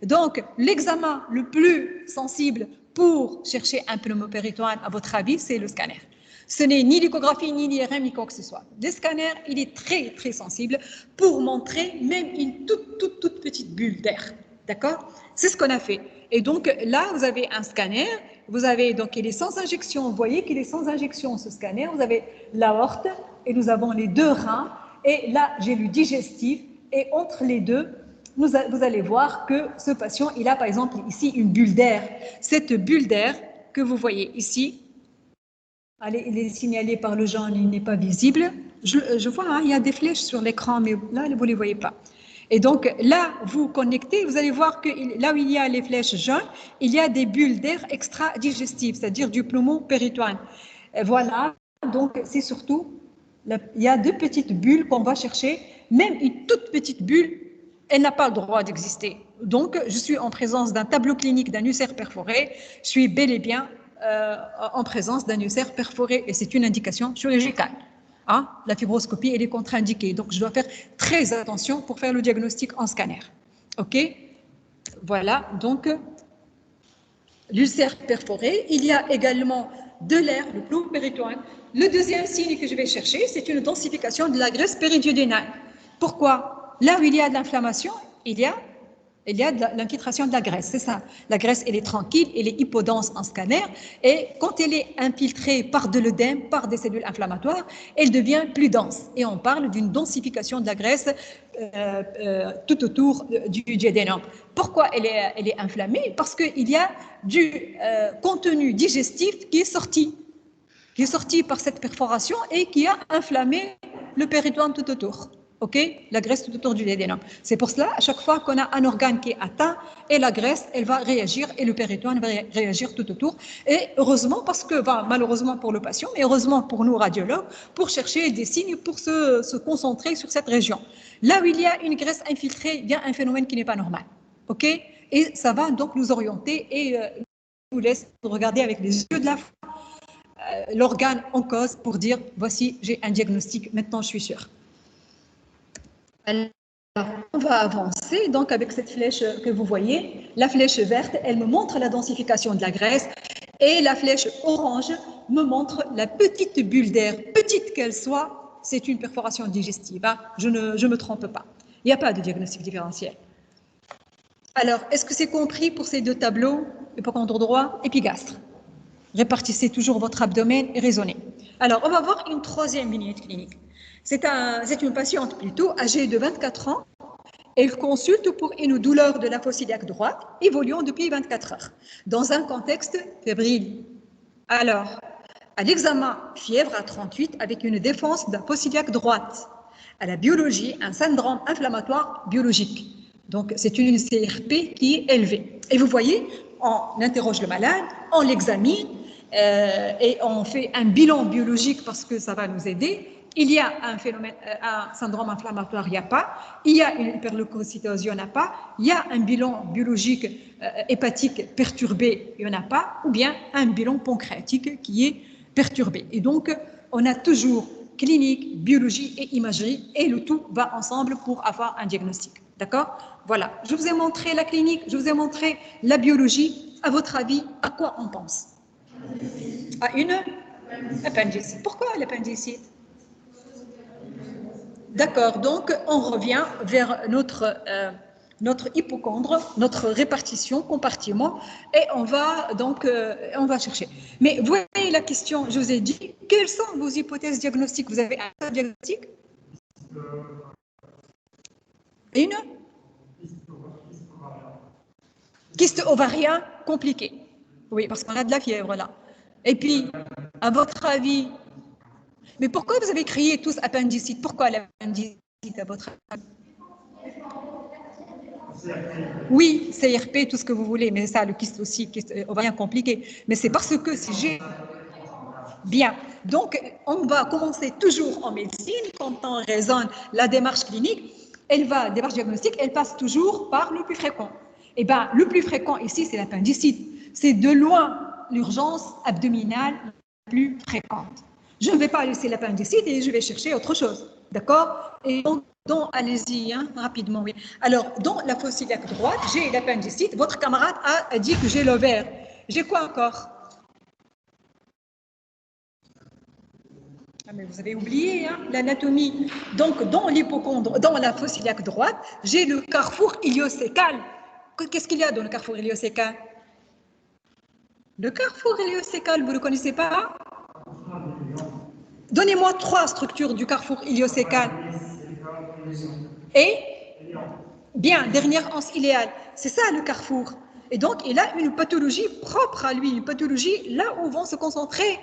Donc, l'examen le plus sensible pour chercher un pneumopéritoine, à votre avis, c'est le scanner. Ce n'est ni l'échographie, ni l'IRM, ni quoi que ce soit. Le scanner, il est très, très sensible pour montrer même une toute petite bulle d'air. D'accord? C'est ce qu'on a fait. Et donc, là, vous avez un scanner. Vous avez, donc, il est sans injection. Vous voyez qu'il est sans injection, ce scanner. Vous avez l'aorte et nous avons les deux reins. Et là, j'ai le digestif. Et entre les deux, vous allez voir que ce patient, il a par exemple ici une bulle d'air. Cette bulle d'air que vous voyez ici, il est signalé par le jaune, il n'est pas visible. Je vois, hein, il y a des flèches sur l'écran, mais là, vous ne les voyez pas. Et donc là, vous connectez, vous allez voir que là où il y a les flèches jaunes, il y a des bulles d'air extra-digestives, c'est-à-dire du pneumopéritoine. Voilà, donc c'est surtout, il y a deux petites bulles qu'on va chercher, même une toute petite bulle, elle n'a pas le droit d'exister. Donc, je suis en présence d'un tableau clinique d'un ulcère perforé, je suis bel et bien en présence d'un ulcère perforé et c'est une indication chirurgicale. Ah, la fibroscopie, elle est contre-indiquée. Donc, je dois faire très attention pour faire le diagnostic en scanner. OK? Voilà, donc, l'ulcère perforé. Il y a également de l'air, le flou péritoine. Le deuxième signe que je vais chercher, c'est une densification de la graisse périduodénale. Pourquoi? Là où il y a de l'inflammation, il y a de l'infiltration de la graisse, c'est ça. La graisse, elle est tranquille, elle est hypodense en scanner, et quand elle est infiltrée par de l'œdème, par des cellules inflammatoires, elle devient plus dense. Et on parle d'une densification de la graisse tout autour du duodénum. Pourquoi elle est inflammée? Parce qu'il y a du contenu digestif qui est sorti par cette perforation et qui a inflammé le péritoine tout autour. OK? La graisse tout autour du duodénum. C'est pour cela, à chaque fois qu'on a un organe qui est atteint, et la graisse, elle va réagir, et le péritoine va réagir tout autour. Et heureusement, parce que, malheureusement pour le patient, mais heureusement pour nous radiologues, pour chercher des signes, pour se concentrer sur cette région. Là où il y a une graisse infiltrée, il y a un phénomène qui n'est pas normal. OK? Et ça va donc nous orienter et nous laisse regarder avec les yeux de la foi l'organe en cause pour dire, voici, j'ai un diagnostic, maintenant je suis sûre. Alors, on va avancer donc avec cette flèche que vous voyez. La flèche verte, elle me montre la densification de la graisse et la flèche orange me montre la petite bulle d'air, petite qu'elle soit, c'est une perforation digestive. Hein. Je ne me trompe pas. Il n'y a pas de diagnostic différentiel. Alors, est-ce que c'est compris pour ces deux tableaux, hypocondre droit, épigastre? Répartissez toujours votre abdomen et raisonnez. Alors, on va voir une troisième vignette clinique. C'est une patiente plutôt âgée de 24 ans. Elle consulte pour une douleur de la fosse iliaque droite évoluant depuis 24 heures, dans un contexte fébrile. Alors, à l'examen, fièvre à 38 avec une défense de la fosse iliaque droite. À la biologie, un syndrome inflammatoire biologique. Donc, c'est une CRP qui est élevée. Et vous voyez, on interroge le malade, on l'examine et on fait un bilan biologique parce que ça va nous aider. Il y a un phénomène, un syndrome inflammatoire, il n'y a pas. Il y a une hyperleucocytose, il n'y en a pas. Il y a un bilan biologique hépatique perturbé, il n'y en a pas. Ou bien un bilan pancréatique qui est perturbé. Et donc, on a toujours clinique, biologie et imagerie, et le tout va ensemble pour avoir un diagnostic. D'accord? Voilà. Je vous ai montré la clinique, je vous ai montré la biologie. À votre avis, à quoi on pense? À une appendicite. Pourquoi l'appendicite? D'accord, donc on revient vers notre hypocondre, notre répartition, compartiment, et on va donc on va chercher. Mais vous voyez la question, je vous ai dit, quelles sont vos hypothèses diagnostiques? Vous avez un seul diagnostic? Une? Kyste ovarien compliqué. Oui, parce qu'on a de la fièvre là. Et puis, à votre avis, mais pourquoi vous avez crié tous appendicite? Pourquoi l'appendicite à votre avis? Oui, CRP, tout ce que vous voulez, mais ça, le kyste aussi, kyste ovarien compliqué. Mais c'est parce que si j'ai... Bien, donc on va commencer toujours en médecine, quand on raisonne la démarche clinique, démarche diagnostique, elle passe toujours par le plus fréquent. Eh bien, le plus fréquent ici, c'est l'appendicite. C'est de loin l'urgence abdominale la plus fréquente. Je ne vais pas laisser l'appendicite et je vais chercher autre chose. D'accord? Et donc, allez-y, hein, rapidement, oui. Alors, dans la fosse iliaque droite, j'ai l'appendicite. Votre camarade a dit que j'ai l'ovaire. J'ai quoi encore? Ah, mais vous avez oublié hein, l'anatomie. Donc, dans l'hypocondre, dans la fosse iliaque droite, j'ai le carrefour iliocécal. Qu'est-ce qu'il y a dans le carrefour iliocécal? Le carrefour iliocécal, vous ne le connaissez pas? Donnez-moi 3 structures du carrefour iliocécal. Et bien, dernière anse iléale. C'est ça le carrefour. Et donc, il a une pathologie propre à lui, une pathologie là où vont se concentrer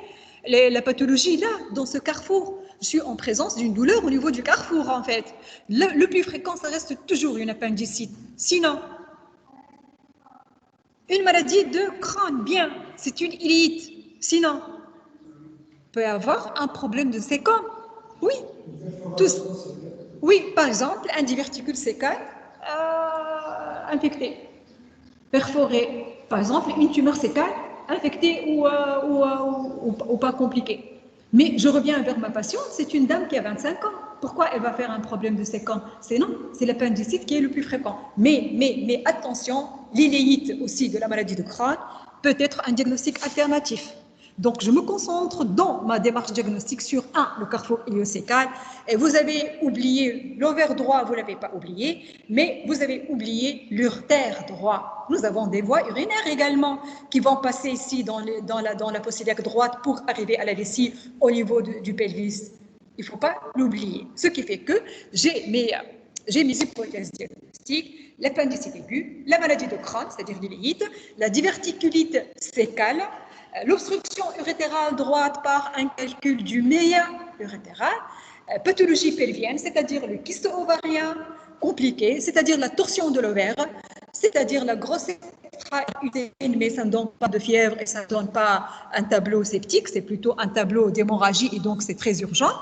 la pathologie là, dans ce carrefour. Je suis en présence d'une douleur au niveau du carrefour, en fait. Le plus fréquent, ça reste toujours une appendicite. Sinon, une maladie de Crohn, bien, c'est une iléite. Sinon, peut avoir un problème de sécom. Oui, tous. Oui, par exemple, un diverticule sécal infecté, perforé. Par exemple, une tumeur sécale infectée ou pas compliquée. Mais je reviens vers ma patiente, c'est une dame qui a 25 ans. Pourquoi elle va faire un problème de séquence? C'est non, c'est l'appendicite qui est le plus fréquent. Mais attention, l'iléite aussi de la maladie de Crohn peut être un diagnostic alternatif. Donc, je me concentre dans ma démarche diagnostique sur le carrefour iléocécal. Et vous avez oublié l'ovaire droit, vous ne l'avez pas oublié, mais vous avez oublié l'urtère droit. Nous avons des voies urinaires également qui vont passer ici dans la fosse iliaque droite pour arriver à la vessie au niveau du pelvis. Il ne faut pas l'oublier. Ce qui fait que j'ai mes hypothèses diagnostiques, l'appendicite aiguë, la maladie de Crohn, c'est-à-dire l'iléite, la diverticulite sécale, l'obstruction urétérale droite par un calcul du méa urétéral, pathologie pelvienne, c'est-à-dire le kyste ovarien compliqué, c'est-à-dire la torsion de l'ovaire, c'est-à-dire la grossesse extra-utérine, mais ça ne donne pas de fièvre et ça ne donne pas un tableau septique, c'est plutôt un tableau d'hémorragie et donc c'est très urgent,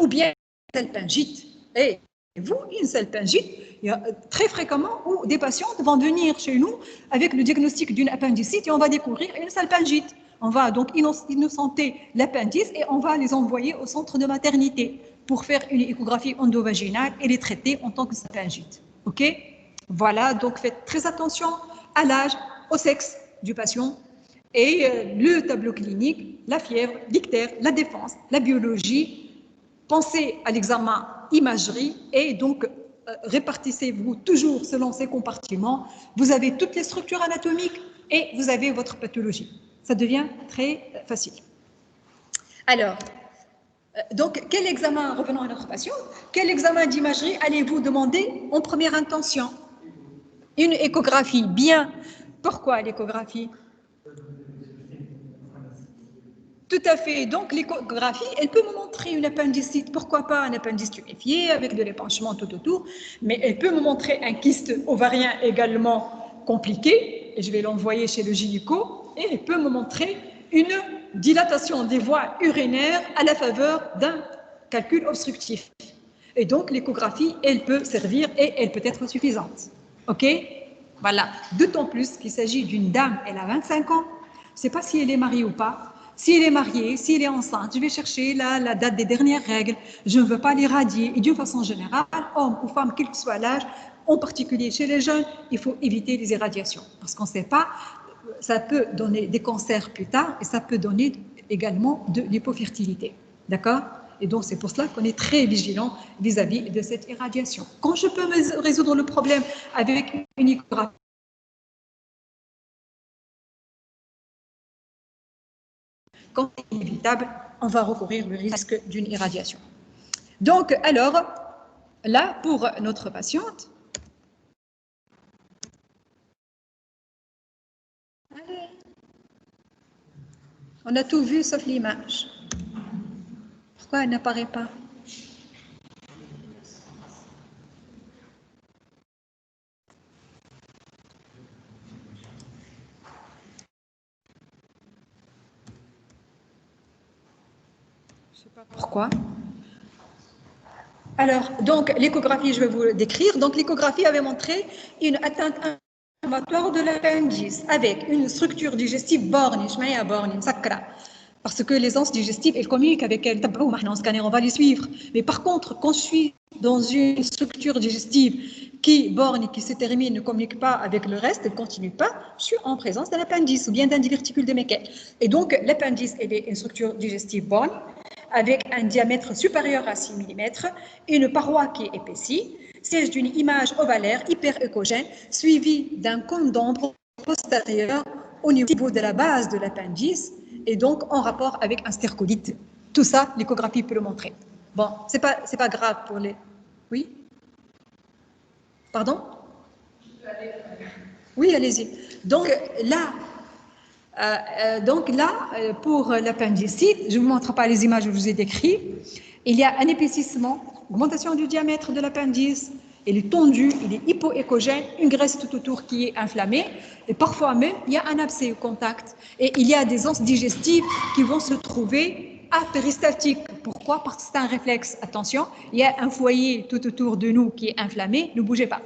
ou bien une salpingite. Et vous, une salpingite, il y a très fréquemment où des patientes vont venir chez nous avec le diagnostic d'une appendicite et on va découvrir une salpingite. On va donc innocenter l'appendice et on va les envoyer au centre de maternité pour faire une échographie endovaginale et les traiter en tant que salpingite. OK? Voilà, donc faites très attention à l'âge, au sexe du patient et le tableau clinique, la fièvre, l'ictère, la défense, la biologie. Pensez à l'examen imagerie et donc répartissez-vous toujours selon ces compartiments. Vous avez toutes les structures anatomiques et vous avez votre pathologie. Ça devient très facile. Alors, donc, quel examen, revenons à notre patient, quel examen d'imagerie allez-vous demander en première intention? Une échographie, bien. Pourquoi l'échographie? Tout à fait. Donc, l'échographie, elle peut me montrer une appendicite. Pourquoi pas un appendice tuméfié avec de l'épanchement tout autour, mais elle peut me montrer un kyste ovarien également compliqué, et je vais l'envoyer chez le gynéco, et elle peut me montrer une dilatation des voies urinaires à la faveur d'un calcul obstructif. Et donc, l'échographie, elle peut servir et elle peut être suffisante. OK? Voilà. D'autant plus qu'il s'agit d'une dame, elle a 25 ans. Je ne sais pas si elle est mariée ou pas. Si elle est mariée, si elle est enceinte, je vais chercher la date des dernières règles. Je ne veux pas l'irradier. Et d'une façon générale, homme ou femme, quel que soit l'âge, en particulier chez les jeunes, il faut éviter les irradiations. Parce qu'on ne sait pas, ça peut donner des cancers plus tard et ça peut donner également de l'hypofertilité. D'accord? Et donc, c'est pour cela qu'on est très vigilant vis-à-vis de cette irradiation. Quand je peux résoudre le problème avec une échographie, quand c'est inévitable, on va recourir au risque d'une irradiation. Donc, alors, là, pour notre patiente, on a tout vu sauf l'image. Pourquoi elle n'apparaît pas? Je ne sais pas pourquoi. Alors, donc, l'échographie, je vais vous le décrire. Donc, l'échographie avait montré une atteinte inflammatoire de l'appendice avec une structure digestive borne, sacra. Parce que les anses digestives, elles communiquent avec elles. En scanner, on va les suivre. Mais par contre, quand je suis dans une structure digestive qui borne, qui se termine, ne communique pas avec le reste, elle ne continue pas, je suis en présence d'un appendice ou bien d'un diverticule de Meckel. Et donc, l'appendice, elle est une structure digestive borne avec un diamètre supérieur à 6 mm, une paroi qui est épaissie, siège d'une image ovalaire hyperéchogène suivie d'un cône d'ombre postérieur au niveau de la base de l'appendice et donc en rapport avec un stercolite. Tout ça, l'échographie peut le montrer. Bon, c'est pas grave pour les... Oui? Pardon? Oui, allez-y. Donc là, pour l'appendicite, je ne vous montre pas les images que je vous ai décrites. Il y a un épaississement, augmentation du diamètre de l'appendice, il est tendu, il est hypoéchogène, une graisse tout autour qui est inflammée, et parfois même, il y a un abcès au contact. Et il y a des anses digestives qui vont se trouver apéristaltiques. Pourquoi? Parce que c'est un réflexe. Attention, il y a un foyer tout autour de nous qui est inflammé, ne bougez pas.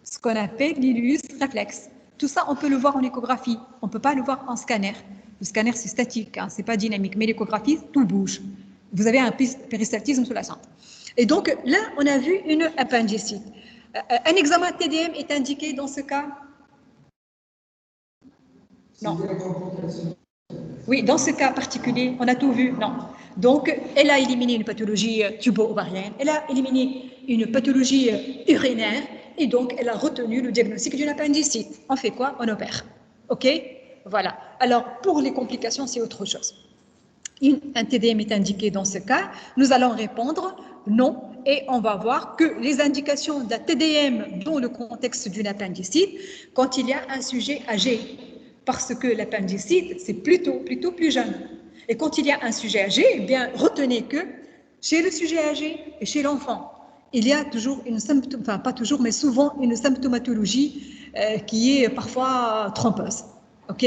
Ce qu'on appelle l'ilus réflexe. Tout ça, on peut le voir en échographie. On ne peut pas le voir en scanner. Le scanner, c'est statique, hein, ce n'est pas dynamique. Mais l'échographie, tout bouge. Vous avez un péristaltisme sous la cendre. Et donc là, on a vu une appendicite. Un examen TDM est indiqué dans ce cas? Non. Oui, dans ce cas particulier, on a tout vu? Non. Donc, elle a éliminé une pathologie tubo-ovarienne, elle a éliminé une pathologie urinaire, et donc elle a retenu le diagnostic d'une appendicite. On fait quoi? On opère. OK? Voilà. Alors, pour les complications, c'est autre chose. Un TDM est indiqué dans ce cas, nous allons répondre non, et on va voir que les indications d'un TDM dans le contexte d'une appendicite, quand il y a un sujet âgé, parce que l'appendicite, c'est plutôt plus jeune. Et quand il y a un sujet âgé, eh bien, retenez que chez le sujet âgé et chez l'enfant, il y a toujours une enfin pas toujours, mais souvent une symptomatologie qui est parfois trompeuse. Ok?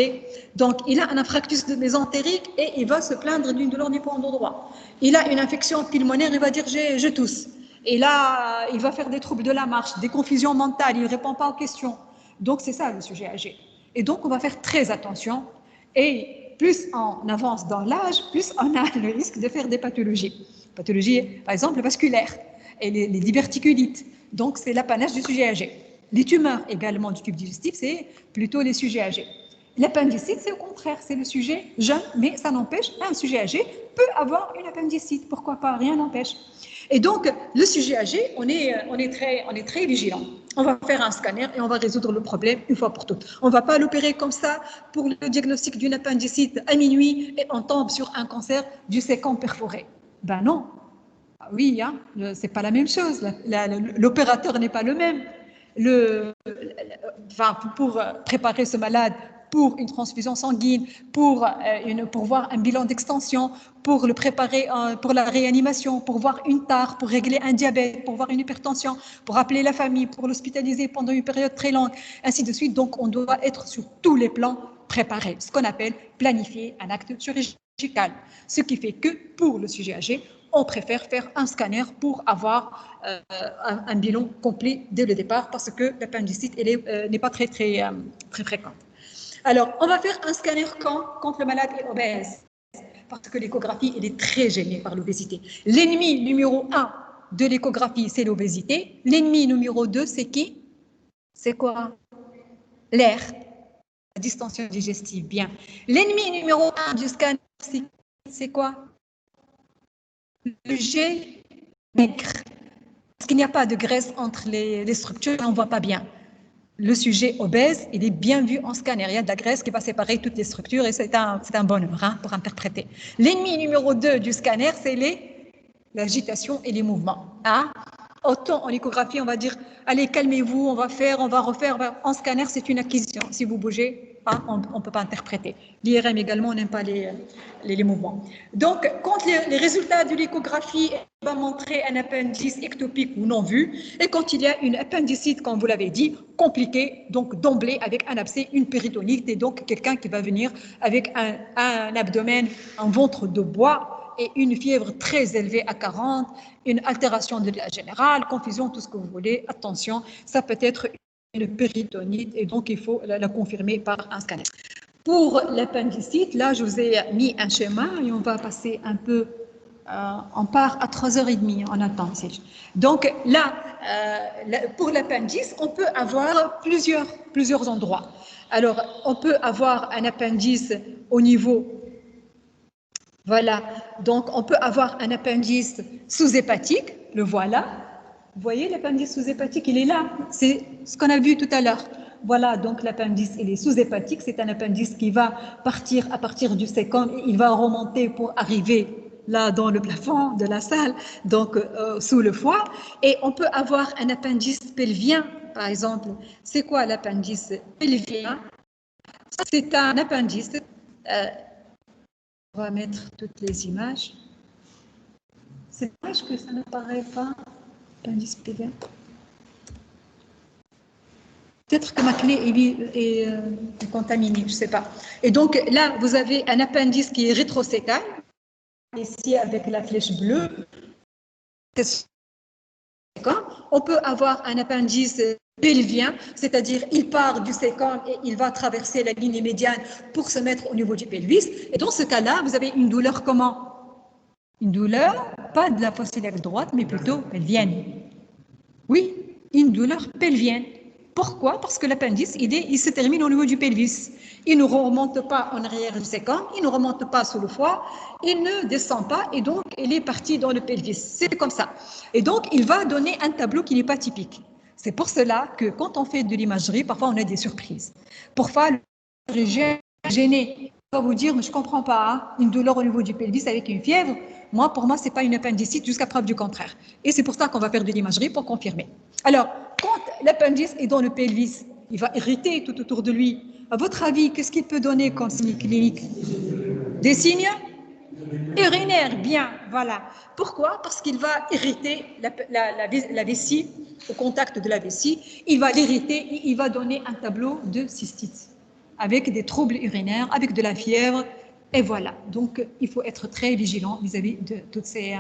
Donc, il a un infarctus mésentérique et il va se plaindre d'une douleur du pendant droit. Il a une infection pulmonaire, il va dire je tousse. Et là, il va faire des troubles de la marche, des confusions mentales, il ne répond pas aux questions. Donc, c'est ça le sujet âgé. Et donc, on va faire très attention. Et plus on avance dans l'âge, plus on a le risque de faire des pathologies. Pathologies, par exemple, vasculaires et les diverticulites. Donc, c'est l'apanage du sujet âgé. Les tumeurs également du tube digestif, c'est plutôt les sujets âgés. L'appendicite, c'est au contraire, c'est le sujet jeune, mais ça n'empêche, un sujet âgé peut avoir une appendicite. Pourquoi pas? Rien n'empêche. Et donc, le sujet âgé, on est très vigilant. On va faire un scanner et on va résoudre le problème une fois pour toutes. On ne va pas l'opérer comme ça pour le diagnostic d'une appendicite à minuit et on tombe sur un cancer du séquent perforé. Ben non. Oui, hein, c'est pas la même chose. L'opérateur n'est pas le même. Pour préparer ce malade pour une transfusion sanguine, pour voir un bilan d'extension, pour le préparer pour la réanimation, pour voir une tare, pour régler un diabète, pour voir une hypertension, pour appeler la famille, pour l'hospitaliser pendant une période très longue, ainsi de suite. Donc, on doit être sur tous les plans préparé, ce qu'on appelle planifier un acte chirurgical. Ce qui fait que pour le sujet âgé, on préfère faire un scanner pour avoir un bilan complet dès le départ parce que l'appendicite n'est pas très fréquente. Alors, on va faire un scanner quand le malade est obèse, parce que l'échographie, elle est très gênée par l'obésité. L'ennemi numéro 1 de l'échographie, c'est l'obésité. L'ennemi numéro 2, c'est qui? C'est quoi? L'air. La distension digestive, bien. L'ennemi numéro 1 du scanner, c'est quoi? Le jet maigre. Parce qu'il n'y a pas de graisse entre les structures, on ne voit pas bien. Le sujet obèse, il est bien vu en scanner. Il y a de la graisse qui va séparer toutes les structures et c'est un bonheur pour interpréter. L'ennemi numéro 2 du scanner, c'est l'agitation et les mouvements. Hein? Autant en échographie, on va dire, allez, calmez-vous, on va refaire. En scanner, c'est une acquisition. Si vous bougez, on ne peut pas interpréter. L'IRM également, on n'aime pas les mouvements. Donc, quand les résultats de l'échographie va montrer un appendice ectopique ou non vu, et quand il y a une appendicite, comme vous l'avez dit, compliquée, donc d'emblée avec un abcès, une péritonite, et donc quelqu'un qui va venir avec un abdomen, un ventre de bois, et une fièvre très élevée à 40, une altération de la générale, confusion, tout ce que vous voulez. Attention, ça peut être une péritonite et donc il faut la confirmer par un scanner. Pour l'appendicite, là, je vous ai mis un schéma et on va passer un peu, on part à 3h30, on attend. Donc là, pour l'appendice, on peut avoir plusieurs endroits. Alors, on peut avoir un appendice au niveau. Voilà, donc on peut avoir un appendice sous-hépatique, le voilà. Vous voyez l'appendice sous-hépatique, il est là, c'est ce qu'on a vu tout à l'heure. Voilà, donc l'appendice, il est sous-hépatique, c'est un appendice qui va partir à partir du sécom et il va remonter pour arriver là dans le plafond de la salle, donc sous le foie. Et on peut avoir un appendice pelvien, par exemple. C'est quoi l'appendice pelvien? C'est un appendice... on va mettre toutes les images. C'est dommage que ça ne paraît pas appendice pelvien. Peut-être que ma clé est contaminée, je ne sais pas. Et donc là, vous avez un appendice qui est rétrocétal, ici avec la flèche bleue. On peut avoir un appendice pelvien, c'est-à-dire il part du sécom et il va traverser la ligne médiane pour se mettre au niveau du pelvis. Et dans ce cas-là, vous avez une douleur comment? Une douleur, pas de la fosse iliaque droite, mais plutôt pelvienne. Oui, une douleur pelvienne. Pourquoi? Parce que l'appendice, il se termine au niveau du pelvis. Il ne remonte pas en arrière du sécom, il ne remonte pas sous le foie, il ne descend pas et donc il est parti dans le pelvis. C'est comme ça. Et donc, il va donner un tableau qui n'est pas typique. C'est pour cela que quand on fait de l'imagerie, parfois on a des surprises. Parfois, le gêné va vous dire, mais je ne comprends pas, hein, une douleur au niveau du pelvis avec une fièvre. Moi, pour moi, ce n'est pas une appendicite jusqu'à preuve du contraire. Et c'est pour ça qu'on va faire de l'imagerie pour confirmer. Alors, quand l'appendice est dans le pelvis, il va irriter tout autour de lui. À votre avis, qu'est-ce qu'il peut donner comme signe clinique? Des signes urinaires, bien, voilà. Pourquoi? Parce qu'il va irriter la vessie, au contact de la vessie, il va l'irriter et il va donner un tableau de cystite, avec des troubles urinaires, avec de la fièvre, et voilà. Donc, il faut être très vigilant vis-à-vis de toutes ces...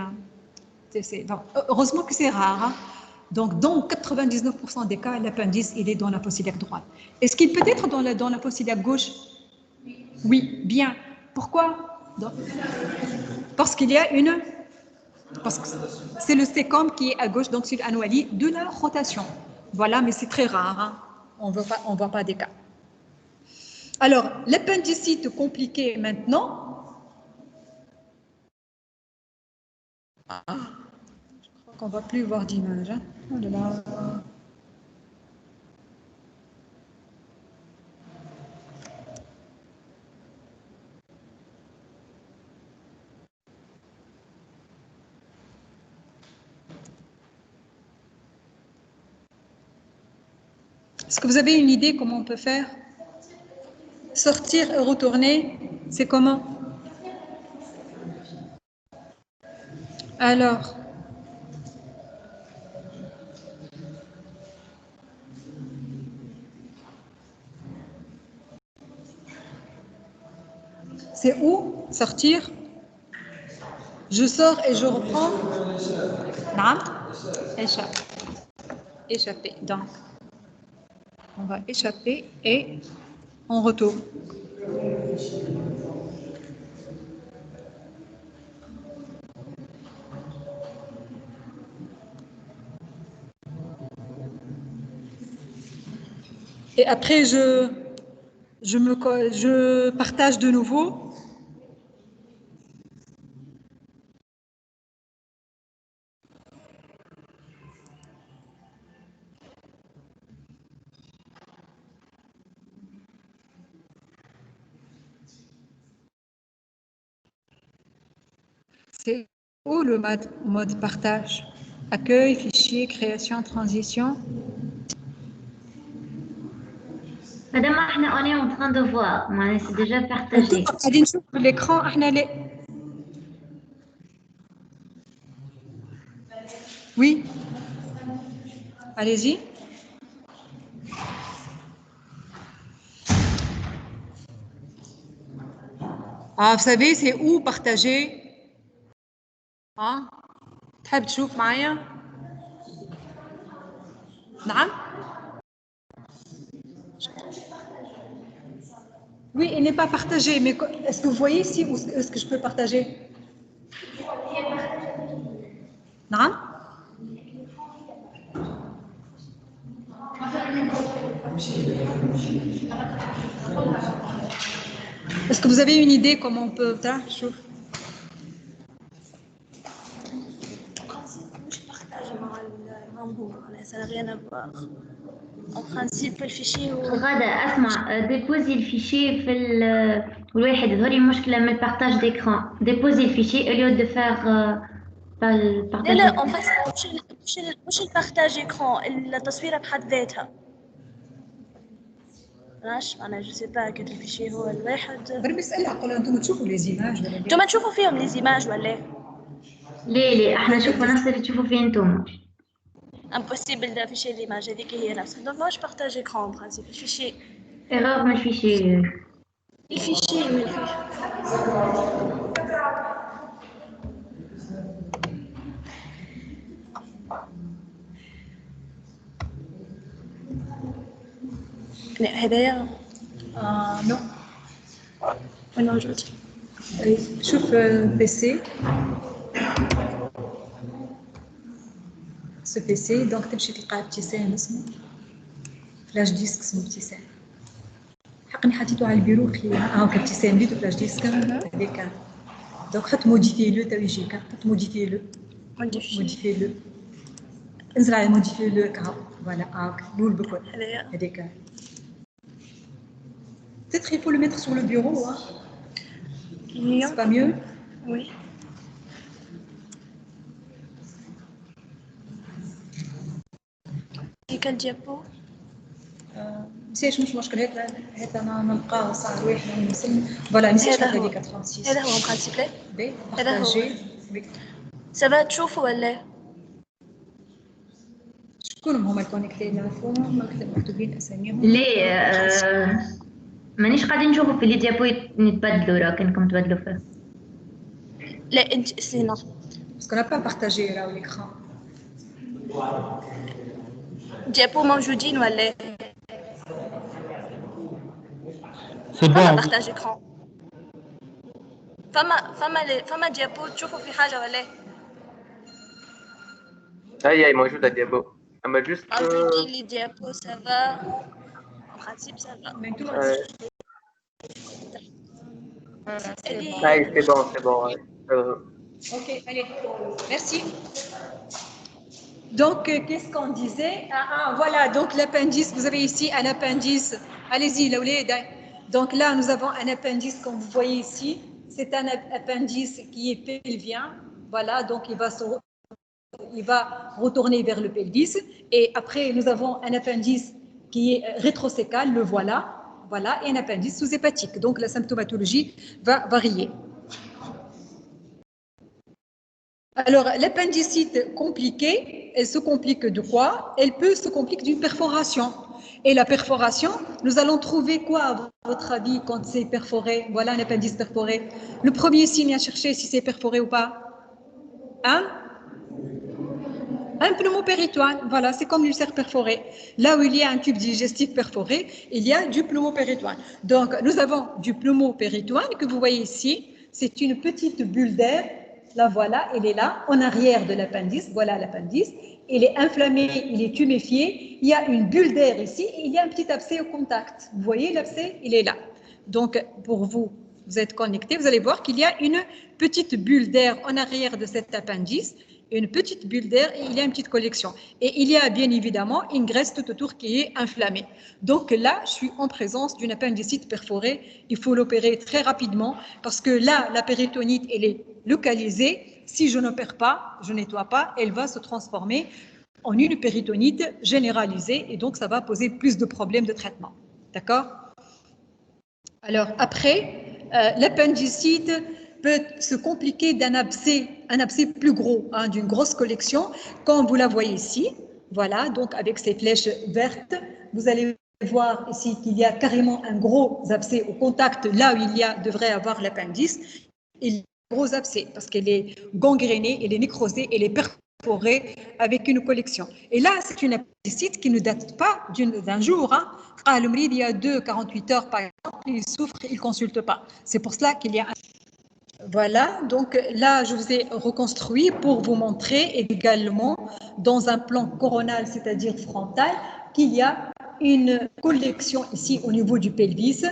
donc, heureusement que c'est rare, hein. Donc, dans 99% des cas, l'appendice, il est dans la fosse iliaque droite. Est-ce qu'il peut être dans la fosse iliaque gauche? Oui, bien. Pourquoi? Parce qu'il y a une... Parce que c'est le sécom qui est à gauche, donc c'est l'anomalie de la rotation. Voilà, mais c'est très rare, hein. On ne voit pas des cas. Alors, l'appendicite compliqué maintenant. Ah, je crois qu'on ne va plus voir d'image, hein. Oh là là. Est-ce que vous avez une idée comment on peut faire? Sortir et retourner, c'est comment? Alors, c'est où sortir? Je sors et je reprends. Non, échappe. Échapper. Donc, on va échapper et on retourne. Et après, je partage de nouveau. C'est où le mode partage? Accueil, fichier, création, transition. Madame, on est en train de voir. C'est déjà partagé. قاعدين نشوف l'écran احنا Oui. Allez-y. Ah, vous savez, c'est où partager? Ah, تحب تشوف معايا؟ نعم؟ Oui, il n'est pas partagé, mais est-ce que vous voyez ici où est-ce que je peux partager? Non? Est-ce que vous avez une idée comment on peut... Ça n'a rien à voir. En principe, le fichier هو غادة اسمع ديبوزي الفيشي في الواحد يظهر مشكلة من البارتاج ديكران ديبوزي الفيشي au lieu de faire لا لا en fait مش البارتاج écran التصويرة بحد ذاتها ماشي أنا جو سي با كيف الفيشي هو الواحد غير بسألها قول أنتم تشوفوا لي زيماج ولا انتم تشوفوا فيهم لي زيماج ولا ليه احنا نشوفوا نفس اللي تشوفوا فيه انتم امبوسيبل دا فيشي ليماج هذيك هي نفسها دونك ماش بارتاج écran en principe الفيشي ايرور من الفيشي الفيشي من هدايا نو وين موجود شوف PC ce PC donc تمشي تلقى ابتسام اسمه فلاش ديسك اسمه ابتسام حقني حطيته على البيرو خي هاك ابتسام ديتو فلاش ديسك هذيك donc حط موديفي لو تو يجيك حط موديفي لو موديفي لو انزل على موديفي لو كا فوالا هاك لول بكل هذيك peut-être il faut le mettre sur le bureau hein c'est pas mieux oui هيك الجابو مش مشكل هيك انا نلقاه صار واحد نسمي فوالا نسيت هذيك 36 هذا هو مخالص بلاي هذا هو سافا تشوفوا ولا شكون هما الكونيكتي نعرفوهم مكتوبين اساميهم ليه مانيش قاعدين نشوفوا في لي ديابو يتبدلوا راه كانكم تبدلوا فيه لا انت سينا باسكو انا با بارطاجي راهو ليكران ديابو موجودين ولا سي بون بارطاج اكران فما ديابو تشوفوا في حاجه ولا هي موجودة ديابو أما جوست لي ديابو سافا برانسيب سافا c'est bon. Ok, allez, merci. Donc, qu'est-ce qu'on disait? Voilà, donc l'appendice, vous avez ici un appendice. Allez-y, là, donc là, nous avons un appendice, comme vous voyez ici. C'est un appendice qui est pelvien. Voilà, donc il va retourner vers le pelvis. Et après, nous avons un appendice qui est rétrocécal, le voilà. Voilà, et un appendice sous-hépatique. Donc, la symptomatologie va varier. Alors, l'appendicite compliquée, elle se complique de quoi? Elle peut se compliquer d'une perforation. Et la perforation, nous allons trouver quoi, à votre avis, quand c'est perforé? Voilà un appendice perforé. Le premier signe à chercher si c'est perforé ou pas? Hein? Un pneumopéritoine, voilà, c'est comme l'ulcère perforé. Là où il y a un tube digestif perforé, il y a du pneumopéritoine. Donc, nous avons du pneumopéritoine que vous voyez ici. C'est une petite bulle d'air. La voilà, elle est là, en arrière de l'appendice. Voilà l'appendice. Il est inflammé, il est tuméfié. Il y a une bulle d'air ici et il y a un petit abcès au contact. Vous voyez l'abcès? Il est là. Donc, pour vous, vous êtes connecté, vous allez voir qu'il y a une petite bulle d'air en arrière de cet appendice. Une petite bulle d'air et il y a une petite collection. Et il y a bien évidemment une graisse tout autour qui est inflammée. Donc là, je suis en présence d'une appendicite perforée. Il faut l'opérer très rapidement parce que là, la péritonite, elle est localisée. Si je n'opère pas, je ne nettoie pas, elle va se transformer en une péritonite généralisée et donc ça va poser plus de problèmes de traitement. D'accord? Alors après, l'appendicite peut se compliquer d'un abcès plus gros, hein, d'une grosse collection, comme vous la voyez ici. Voilà, donc avec ces flèches vertes, vous allez voir ici qu'il y a carrément un gros abcès au contact, là où devrait avoir l'appendice. Il y a un gros abcès parce qu'elle est gangrénée, elle est nécrosée, elle est perforée avec une collection. Et là, c'est une appendicite qui ne date pas d'un jour. Hein. Le malade, il y a 48 heures, par exemple, il souffre, il ne consulte pas. C'est pour cela qu'il y a un... Voilà, donc là, je vous ai reconstruit pour vous montrer également dans un plan coronal, c'est-à-dire frontal, qu'il y a une collection ici au niveau du pelvis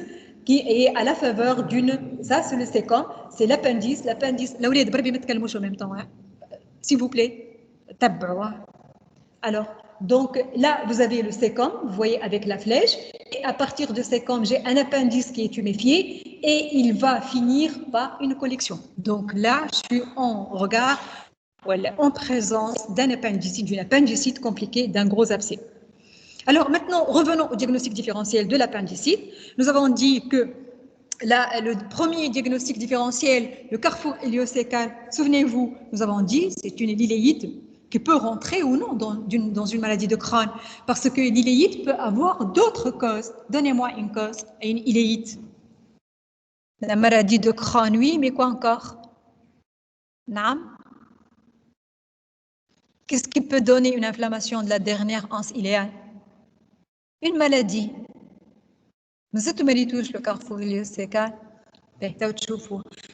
qui est à la faveur d'une... Ça, c'est le sécom, c'est l'appendice. L'appendice... en même temps, hein. S'il vous plaît. Alors, donc là, vous avez le sécom, vous voyez avec la flèche, et à partir de sécom, j'ai un appendice qui est tuméfié et il va finir par une collection. Donc là, je suis en regard, en présence d'un appendicite, d'une appendicite compliquée, d'un gros abcès. Alors maintenant, revenons au diagnostic différentiel de l'appendicite. Nous avons dit que le premier diagnostic différentiel, le carrefour héliocécal, souvenez-vous, nous avons dit, c'est une iléite qui peut rentrer ou non dans une maladie de crâne, parce que l'iléite peut avoir d'autres causes. Donnez-moi une cause à une iléite. La maladie de crâne, oui, mais quoi encore? Non. Qu'est-ce qui peut donner une inflammation de la dernière anse iléale? Une maladie. Mais c'est tout touche le carrefour héliocécal.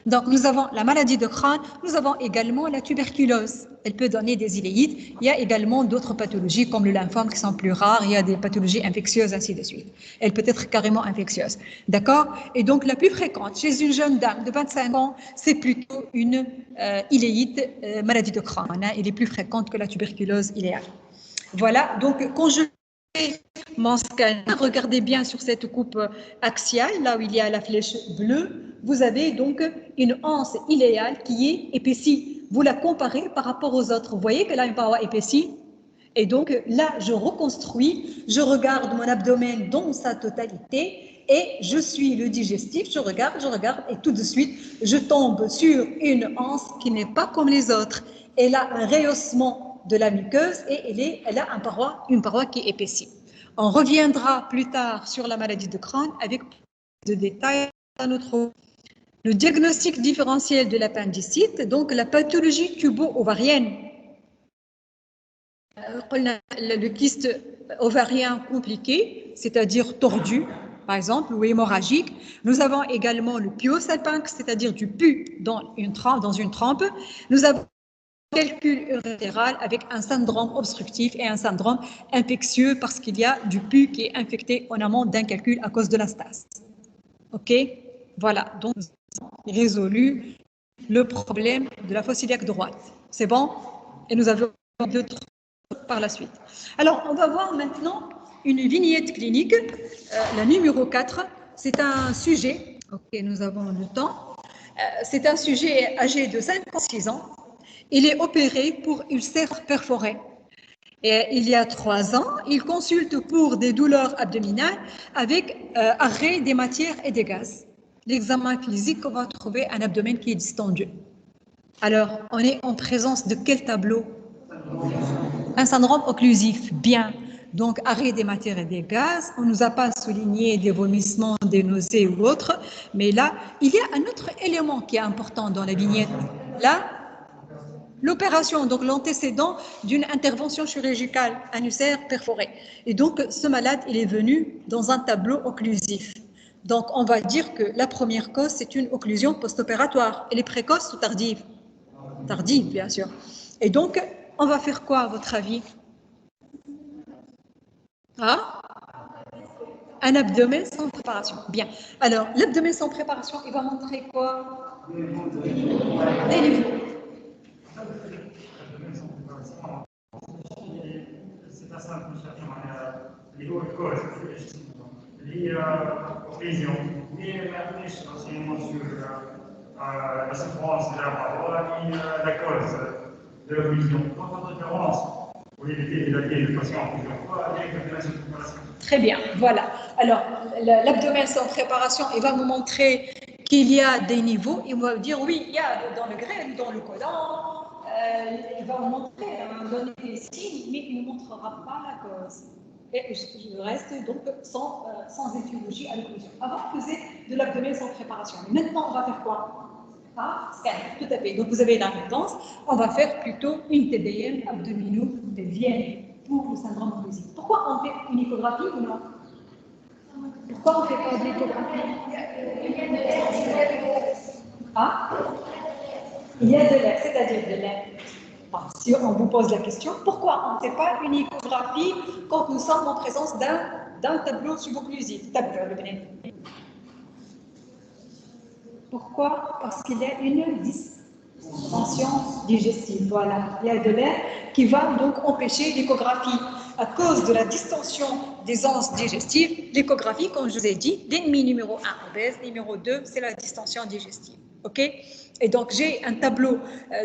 Donc, nous avons la maladie de Crohn, nous avons également la tuberculose. Elle peut donner des iléites. Il y a également d'autres pathologies comme le lymphome qui sont plus rares. Il y a des pathologies infectieuses, ainsi de suite. Elle peut être carrément infectieuse. D'accord? Et donc, la plus fréquente chez une jeune dame de 25 ans, c'est plutôt une iléite, maladie de Crohn. Hein. Elle est plus fréquente que la tuberculose iléale. Voilà. Donc, quand je mon scanner, regardez bien sur cette coupe axiale, là où il y a la flèche bleue, vous avez donc une anse iléale qui est épaissie. Vous la comparez par rapport aux autres. Vous voyez qu'elle a une paroi épaissie. Et donc là, je reconstruis, je regarde mon abdomen dans sa totalité et je suis le digestif, je regarde et tout de suite, je tombe sur une anse qui n'est pas comme les autres. Elle a un rehaussement de la muqueuse et elle a une paroi qui est épaissie. On reviendra plus tard sur la maladie de Crohn avec plus de détails à notre. Le diagnostic différentiel de l'appendicite, donc la pathologie tubo-ovarienne. Le kyste ovarien compliqué, c'est-à-dire tordu, par exemple, ou hémorragique. Nous avons également le pyosalpinx, c'est-à-dire du pus dans une trempe. Nous avons calcul urétéral avec un syndrome obstructif et un syndrome infectieux parce qu'il y a du pus qui est infecté en amont d'un calcul à cause de la stase. OK? Voilà, donc nous avons résolu le problème de la fosse iliaque droite. C'est bon? Et nous avons d'autres par la suite. Alors, on va voir maintenant une vignette clinique, la numéro 4. C'est un sujet, OK, nous avons le temps. C'est un sujet âgé de 56 ans. Il est opéré pour ulcère perforé. Et il y a 3 ans, il consulte pour des douleurs abdominales avec arrêt des matières et des gaz. L'examen physique, on va trouver un abdomen qui est distendu. Alors, on est en présence de quel tableau? Un syndrome occlusif, bien. Donc, arrêt des matières et des gaz. On ne nous a pas souligné des vomissements, des nausées ou autres. Mais là, il y a un autre élément qui est important dans la vignette. Là, l'opération, donc l'antécédent d'une intervention chirurgicale, un ulcère perforé. Et donc, ce malade, il est venu dans un tableau occlusif. Donc, on va dire que la première cause, c'est une occlusion post-opératoire. Elle est précoce ou tardive? Tardive, bien sûr. Et donc, on va faire quoi, à votre avis? Un abdomen sans préparation. Bien. Alors, l'abdomen sans préparation, il va montrer quoi? Des niveaux. C'est assez simple, les causes, les occlusions, mais la sur la souffrance de la paroi et la cause de l'occlusion. Quant à la différence, pour éviter d'évacuer le patient plusieurs fois avec l'abdomen sans préparation. Très bien, voilà. Alors, l'abdomen sans préparation, il va vous montrer qu'il y a des niveaux. Il va vous dire, oui, il y a dans le grêle, dans le collant. Il va vous montrer, il va donner des signes, mais il ne montrera pas la cause. Et je reste donc sans étiologie à l'occlusion. Avant, on faisait de l'abdomen sans préparation. Mais maintenant, on va faire quoi? Scanner, tout à fait. Donc, vous avez la réponse. On va faire plutôt une TDM abdominopelvienne pour le syndrome occlusif. Pourquoi on fait une échographie ou non? Pourquoi on ne fait pas de l'échographie? Il y a de l'air, c'est-à-dire de l'air. Si on vous pose la question, pourquoi on ne fait pas une échographie quand nous sommes en présence d'un tableau subocclusif? Pourquoi? Parce qu'il y a une distension digestive. Voilà, il y a de l'air qui va donc empêcher l'échographie. À cause de la distension des anses digestives, l'échographie, comme je vous ai dit, l'ennemi numéro 1 obèse, numéro 2, c'est la distension digestive. OK? Et donc, j'ai un tableau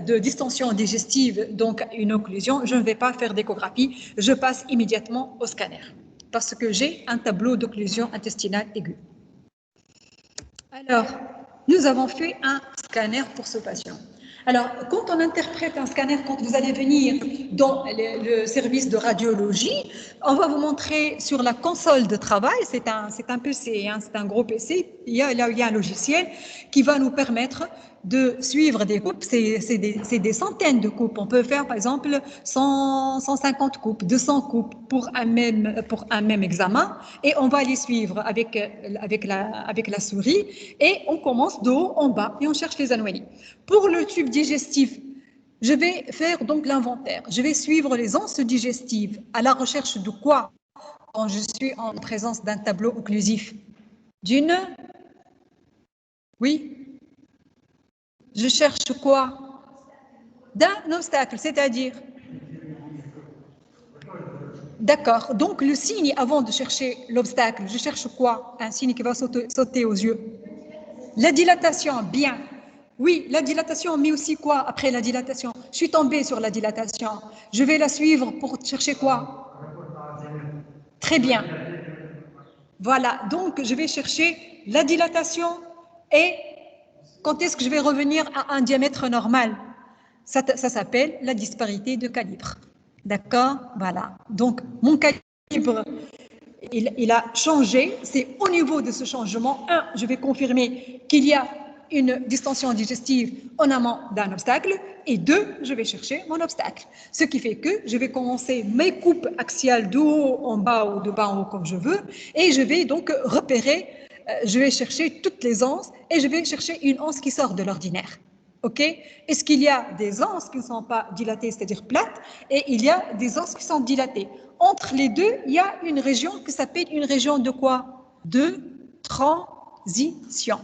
de distension digestive, donc une occlusion. Je ne vais pas faire d'échographie, je passe immédiatement au scanner parce que j'ai un tableau d'occlusion intestinale aiguë. Alors, nous avons fait un scanner pour ce patient. Alors, quand on interprète un scanner, quand vous allez venir dans le service de radiologie, on va vous montrer sur la console de travail, c'est un PC, hein, c'est un gros PC, là où il y a un logiciel qui va nous permettre de suivre des coupes, c'est des centaines de coupes. On peut faire, par exemple, 150 coupes, 200 coupes pour un même examen, et on va les suivre avec la souris, et on commence de haut en bas, et on cherche les anouilles. Pour le tube digestif, je vais faire donc l'inventaire. Je vais suivre les anses digestives. À la recherche de quoi quand je suis en présence d'un tableau occlusif? D'une... Oui? Je cherche quoi? D'un obstacle, c'est-à-dire? D'accord. Donc, le signe, avant de chercher l'obstacle, je cherche quoi? Un signe qui va sauter aux yeux. La dilatation, bien. Oui, la dilatation, mais aussi quoi après la dilatation? Je suis tombée sur la dilatation. Je vais la suivre pour chercher quoi? Très bien. Voilà, donc je vais chercher la dilatation et quand est-ce que je vais revenir à un diamètre normal? Ça s'appelle la disparité de calibre. D'accord? Voilà. Donc, mon calibre, il a changé. C'est au niveau de ce changement, je vais confirmer qu'il y a une distension digestive en amont d'un obstacle, et 2, je vais chercher mon obstacle. Ce qui fait que je vais commencer mes coupes axiales de haut en bas ou de bas en haut comme je veux, et je vais donc repérer, je vais chercher toutes les anses, et je vais chercher une anse qui sort de l'ordinaire. Ok? Est-ce qu'il y a des anses qui ne sont pas dilatées, c'est-à-dire plates, et il y a des anses qui sont dilatées? Entre les deux, il y a une région qui s'appelle une région de quoi? De transition.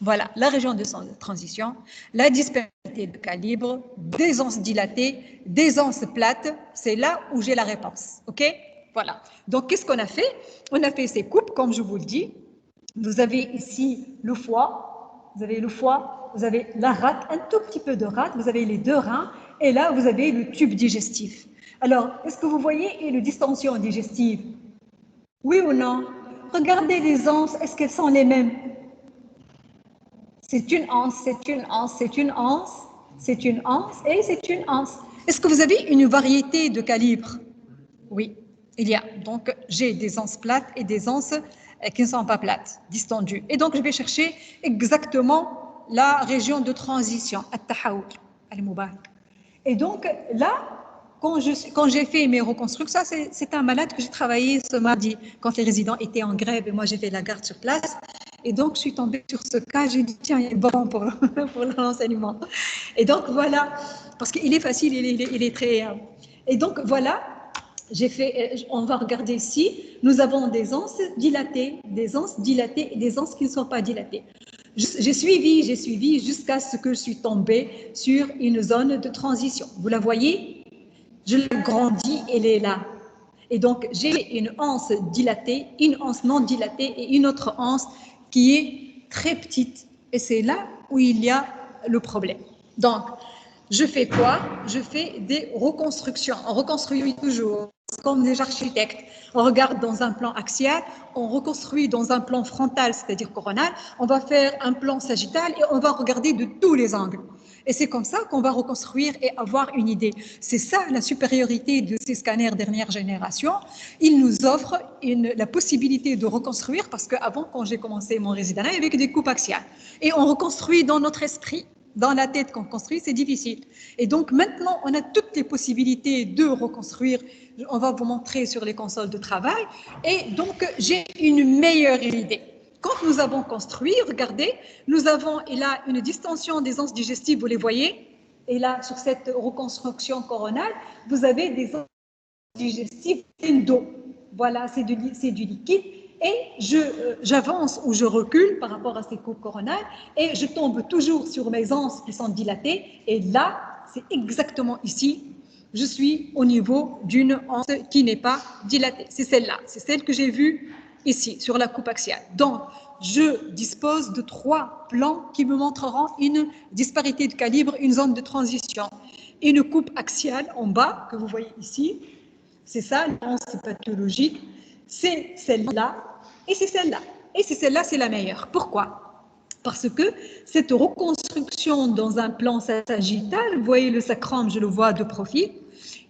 Voilà, la région de transition, la disparité de calibre, des anses dilatées, des anses plates, c'est là où j'ai la réponse. Ok? Voilà. Donc, qu'est-ce qu'on a fait? On a fait ces coupes, comme je vous le dis. Vous avez ici le foie, vous avez le foie, vous avez la rate, un tout petit peu de rate, vous avez les 2 reins, et là, vous avez le tube digestif. Alors, est-ce que vous voyez une distension digestive? Oui ou non? Regardez les anses, est-ce qu'elles sont les mêmes? C'est une anse, c'est une anse, c'est une anse, c'est une anse et c'est une anse. Est-ce que vous avez une variété de calibres? Oui, il y a. Donc, j'ai des anses plates et des anses qui ne sont pas plates, distendues. Et donc, je vais chercher exactement la région de transition, at-tahaoul, al-mubarak. Et donc, là, quand j'ai fait mes reconstructions, ça, c'est un malade que j'ai travaillé ce mardi, quand les résidents étaient en grève et moi, j'ai fait la garde sur place. Et donc, je suis tombée sur ce cas, j'ai dit, tiens, il est bon pour l'enseignement. Et donc, voilà, parce qu'il est facile, il est très... Et donc, voilà, on va regarder ici, nous avons des anses dilatées et des anses qui ne sont pas dilatées. J'ai suivi jusqu'à ce que je suis tombée sur une zone de transition. Vous la voyez? Je l'agrandis, elle est là. Et donc, j'ai une anse dilatée, une anse non dilatée et une autre anse qui est très petite. Et c'est là où il y a le problème. Donc, je fais quoi? Je fais des reconstructions. On reconstruit toujours, comme des architectes. On regarde dans un plan axial, on reconstruit dans un plan frontal, c'est-à-dire coronal. On va faire un plan sagittal et on va regarder de tous les angles. Et c'est comme ça qu'on va reconstruire et avoir une idée. C'est ça la supériorité de ces scanners dernière génération. Ils nous offrent la possibilité de reconstruire, parce qu'avant, quand j'ai commencé mon résidat, il y avait que des coupes axiales. Et on reconstruit dans notre esprit. Dans la tête qu'on construit, c'est difficile. Et donc maintenant, on a toutes les possibilités de reconstruire. On va vous montrer sur les consoles de travail. Et donc, j'ai une meilleure idée. Quand nous avons construit, regardez, nous avons là une distension des anses digestives, vous les voyez. Et là, sur cette reconstruction coronale, vous avez des anses digestives pleines d'eau. Voilà, c'est du liquide. Et j'avance ou je recule par rapport à ces coupes coronales et je tombe toujours sur mes anses qui sont dilatées. Et là, c'est exactement ici, je suis au niveau d'une anse qui n'est pas dilatée. C'est celle-là, c'est celle que j'ai vue ici, sur la coupe axiale. Donc, je dispose de 3 plans qui me montreront une disparité de calibre, une zone de transition. Une coupe axiale en bas, que vous voyez ici, c'est ça, l'anse pathologique, c'est celle-là, et c'est celle-là. Et c'est celle-là, c'est la meilleure. Pourquoi? Parce que cette reconstruction dans un plan sagittal, vous voyez le sacrum, je le vois de profil,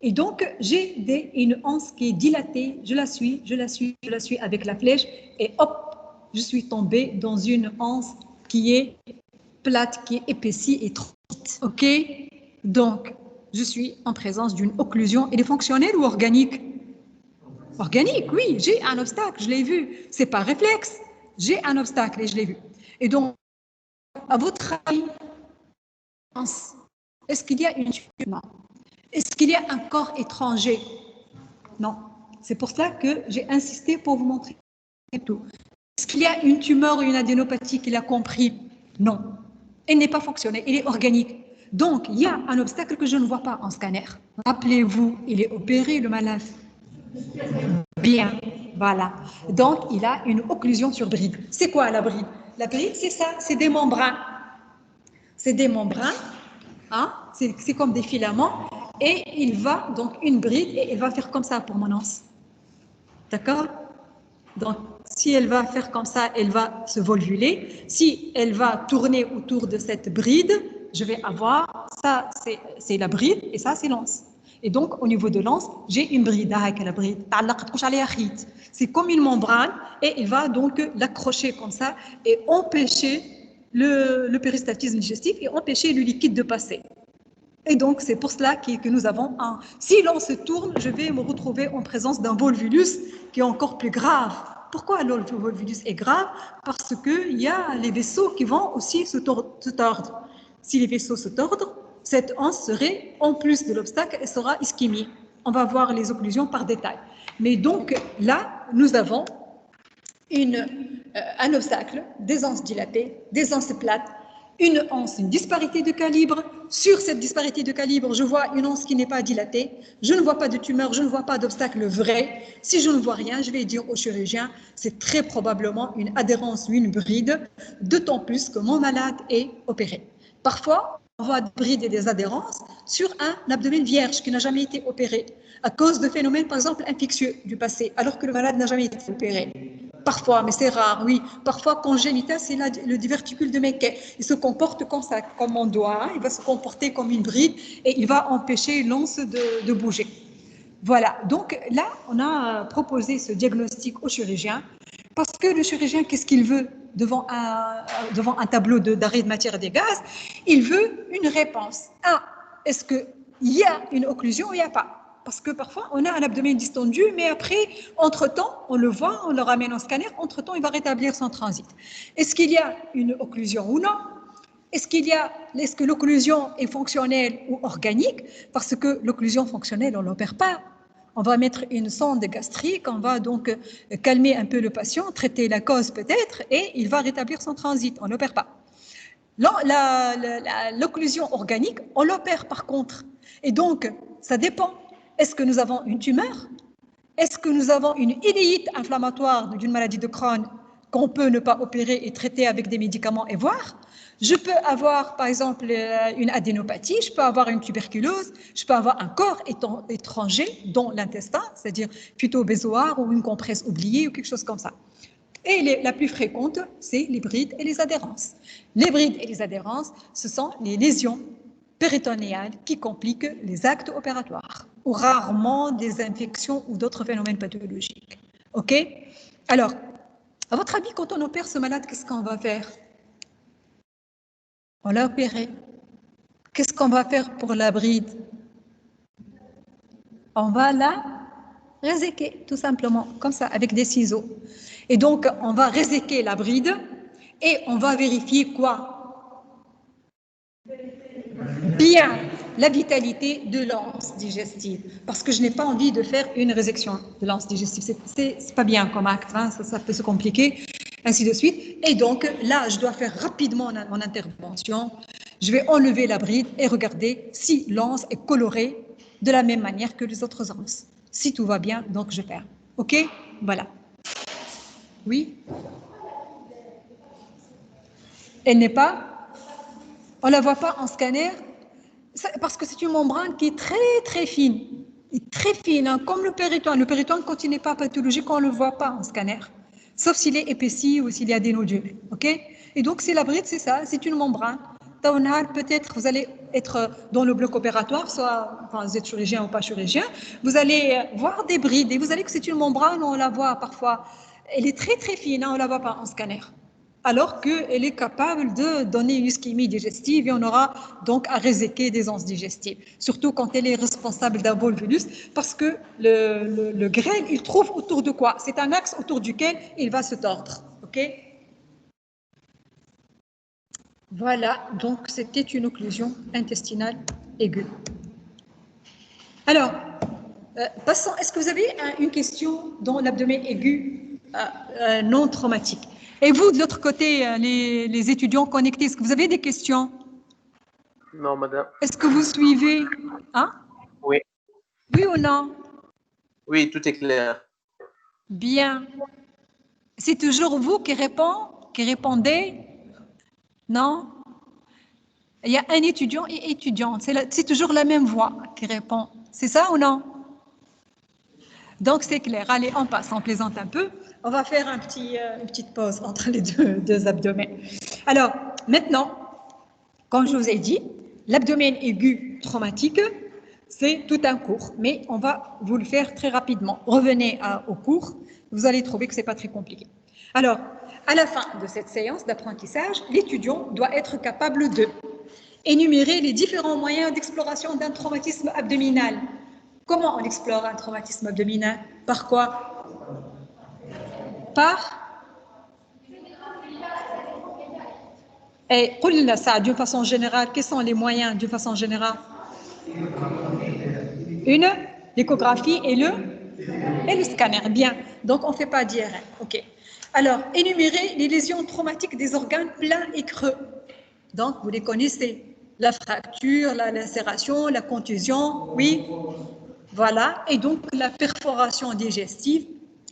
et donc j'ai une anse qui est dilatée, je la suis avec la flèche, et hop, je suis tombée dans une anse qui est plate qui est épaissie et trop petite. OK? Donc, je suis en présence d'une occlusion. Elle est fonctionnelle ou organique? Organique, oui. J'ai un obstacle, je l'ai vu. C'est pas réflexe. J'ai un obstacle et je l'ai vu. Et donc, à votre avis, est-ce qu'il y a une tumeur? Est-ce qu'il y a un corps étranger? Non. C'est pour cela que j'ai insisté pour vous montrer tout. Est-ce qu'il y a une tumeur ou une adénopathie qu'il a compris? Non. Elle n'est pas fonctionnelle, elle est organique. Donc, il y a un obstacle que je ne vois pas en scanner. Rappelez-vous, il est opéré, le malade. Bien, voilà. Donc, il a une occlusion sur bride. C'est quoi la bride? La bride, c'est ça, c'est des membranes. C'est des membranes, hein? C'est comme des filaments. Et il va, donc une bride, et elle va faire comme ça pour mon anse. D'accord? Donc, si elle va faire comme ça, elle va se volvuler. Si elle va tourner autour de cette bride, je vais avoir, ça c'est la bride et ça c'est l'anse. Et donc, au niveau de l'anse, j'ai une bride. C'est comme une membrane et il va donc l'accrocher comme ça et empêcher le péristatisme digestif et empêcher le liquide de passer. Et donc, c'est pour cela que nous avons un... Si l'on se tourne, je vais me retrouver en présence d'un volvulus qui est encore plus grave. Pourquoi le volvulus est grave? Parce qu'il y a les vaisseaux qui vont aussi se tordre. Si les vaisseaux se tordent, cette anse serait, en plus de l'obstacle, elle sera ischémie. On va voir les occlusions par détail. Mais donc, là, nous avons un obstacle, des anses dilatées, des anses plates, une anse, une disparité de calibre. Sur cette disparité de calibre, je vois une anse qui n'est pas dilatée. Je ne vois pas de tumeur, je ne vois pas d'obstacle vrai. Si je ne vois rien, je vais dire au chirurgien, c'est très probablement une adhérence ou une bride, d'autant plus que mon malade est opéré. Parfois, on voit des brides et des adhérences sur un abdomen vierge qui n'a jamais été opéré à cause de phénomènes, par exemple, infectieux du passé, alors que le malade n'a jamais été opéré. Parfois, mais c'est rare, oui. Parfois, congénital, c'est le diverticule de Mecquet. Il se comporte comme ça, comme mon doigt. Il va se comporter comme une bride et il va empêcher l'anse de bouger. Voilà. Donc là, on a proposé ce diagnostic au chirurgien parce que le chirurgien, qu'est-ce qu'il veut devant un tableau d'arrêt de matière et des gaz? Il veut une réponse. Est-ce qu'il y a une occlusion ou il n'y a pas? Parce que parfois, on a un abdomen distendu, mais après, entre-temps, on le voit, on le ramène en scanner, entre-temps, il va rétablir son transit. Est-ce qu'il y a une occlusion ou non? Est-ce que l'occlusion est fonctionnelle ou organique? Parce que l'occlusion fonctionnelle, on ne l'opère pas. On va mettre une sonde gastrique, on va donc calmer un peu le patient, traiter la cause peut-être, et il va rétablir son transit, on ne l'opère pas. L'occlusion organique, on l'opère par contre. Et donc, ça dépend. Est-ce que nous avons une tumeur? Est-ce que nous avons une iléite inflammatoire d'une maladie de Crohn qu'on peut ne pas opérer et traiter avec des médicaments et voir? Je peux avoir, par exemple, une adénopathie, je peux avoir une tuberculose, je peux avoir un corps étranger, dont l'intestin, c'est-à-dire plutôt bézoard ou une compresse oubliée ou quelque chose comme ça. Et la plus fréquente, c'est les brides et les adhérences. Les brides et les adhérences, ce sont les lésions péritonéales qui compliquent les actes opératoires ou rarement des infections ou d'autres phénomènes pathologiques. OK? Alors, à votre avis, quand on opère ce malade, qu'est-ce qu'on va faire? On l'a opéré. Qu'est-ce qu'on va faire pour la bride? On va la réséquer, tout simplement, comme ça, avec des ciseaux. Et donc, on va réséquer la bride et on va vérifier quoi? Bien, la vitalité de l'anse digestive. Parce que je n'ai pas envie de faire une résection de l'anse digestive. C'est pas bien comme acte, hein, ça peut se compliquer, ainsi de suite. Et donc, là, je dois faire rapidement mon intervention. Je vais enlever la bride et regarder si l'anse est colorée de la même manière que les autres anses. Si tout va bien, donc je perds. OK? Voilà. Oui? Elle n'est pas? On ne la voit pas en scanner? Parce que c'est une membrane qui est très fine. Très fine, hein, comme le péritoine. Le péritoine, quand il n'est pas pathologique, on ne le voit pas en scanner. Sauf s'il est épaissi ou s'il y a des nodules. OK? Et donc, c'est la bride, c'est ça, c'est une membrane. Peut-être vous allez être dans le bloc opératoire, soit vous êtes chirurgien ou pas chirurgien, vous allez voir des brides et vous allez que c'est une membrane, on la voit parfois. Elle est très fine, hein, on ne la voit pas en scanner. alors qu'elle est capable de donner une ischémie digestive et on aura donc à réséquer des anses digestives, surtout quand elle est responsable d'un volvulus, parce que le grêle, il trouve autour de quoi? C'est un axe autour duquel il va se tordre, ok? Voilà, donc c'était une occlusion intestinale aiguë. Alors, passons, est-ce que vous avez une question dans l'abdomen aigu non traumatique? Et vous, de l'autre côté, les étudiants connectés, est-ce que vous avez des questions? Non, madame. Est-ce que vous suivez? Hein? Oui. Oui ou non? Oui, tout est clair. Bien. C'est toujours vous qui répondez? Non? Il y a un étudiant et étudiante. C'est toujours la même voix qui répond. C'est ça ou non? Donc, c'est clair. Allez, on passe, on plaisante un peu. On va faire une petite pause entre les deux abdomens. Alors, maintenant, comme je vous ai dit, l'abdomen aigu traumatique, c'est tout un cours, mais on va vous le faire très rapidement. Revenez au cours, vous allez trouver que ce n'est pas très compliqué. Alors, à la fin de cette séance d'apprentissage, l'étudiant doit être capable de énumérer les différents moyens d'exploration d'un traumatisme abdominal. Comment on explore un traumatisme abdominal? Par quoi? Par? Et ça, d'une façon générale, quels sont les moyens d'une façon générale? L'échographie et le scanner. Bien, donc on ne fait pas d'IRM. Ok. Alors, énumérer les lésions traumatiques des organes pleins et creux. Donc, vous les connaissez. La fracture, la lacération, la contusion, oui. Voilà. Et donc, la perforation digestive,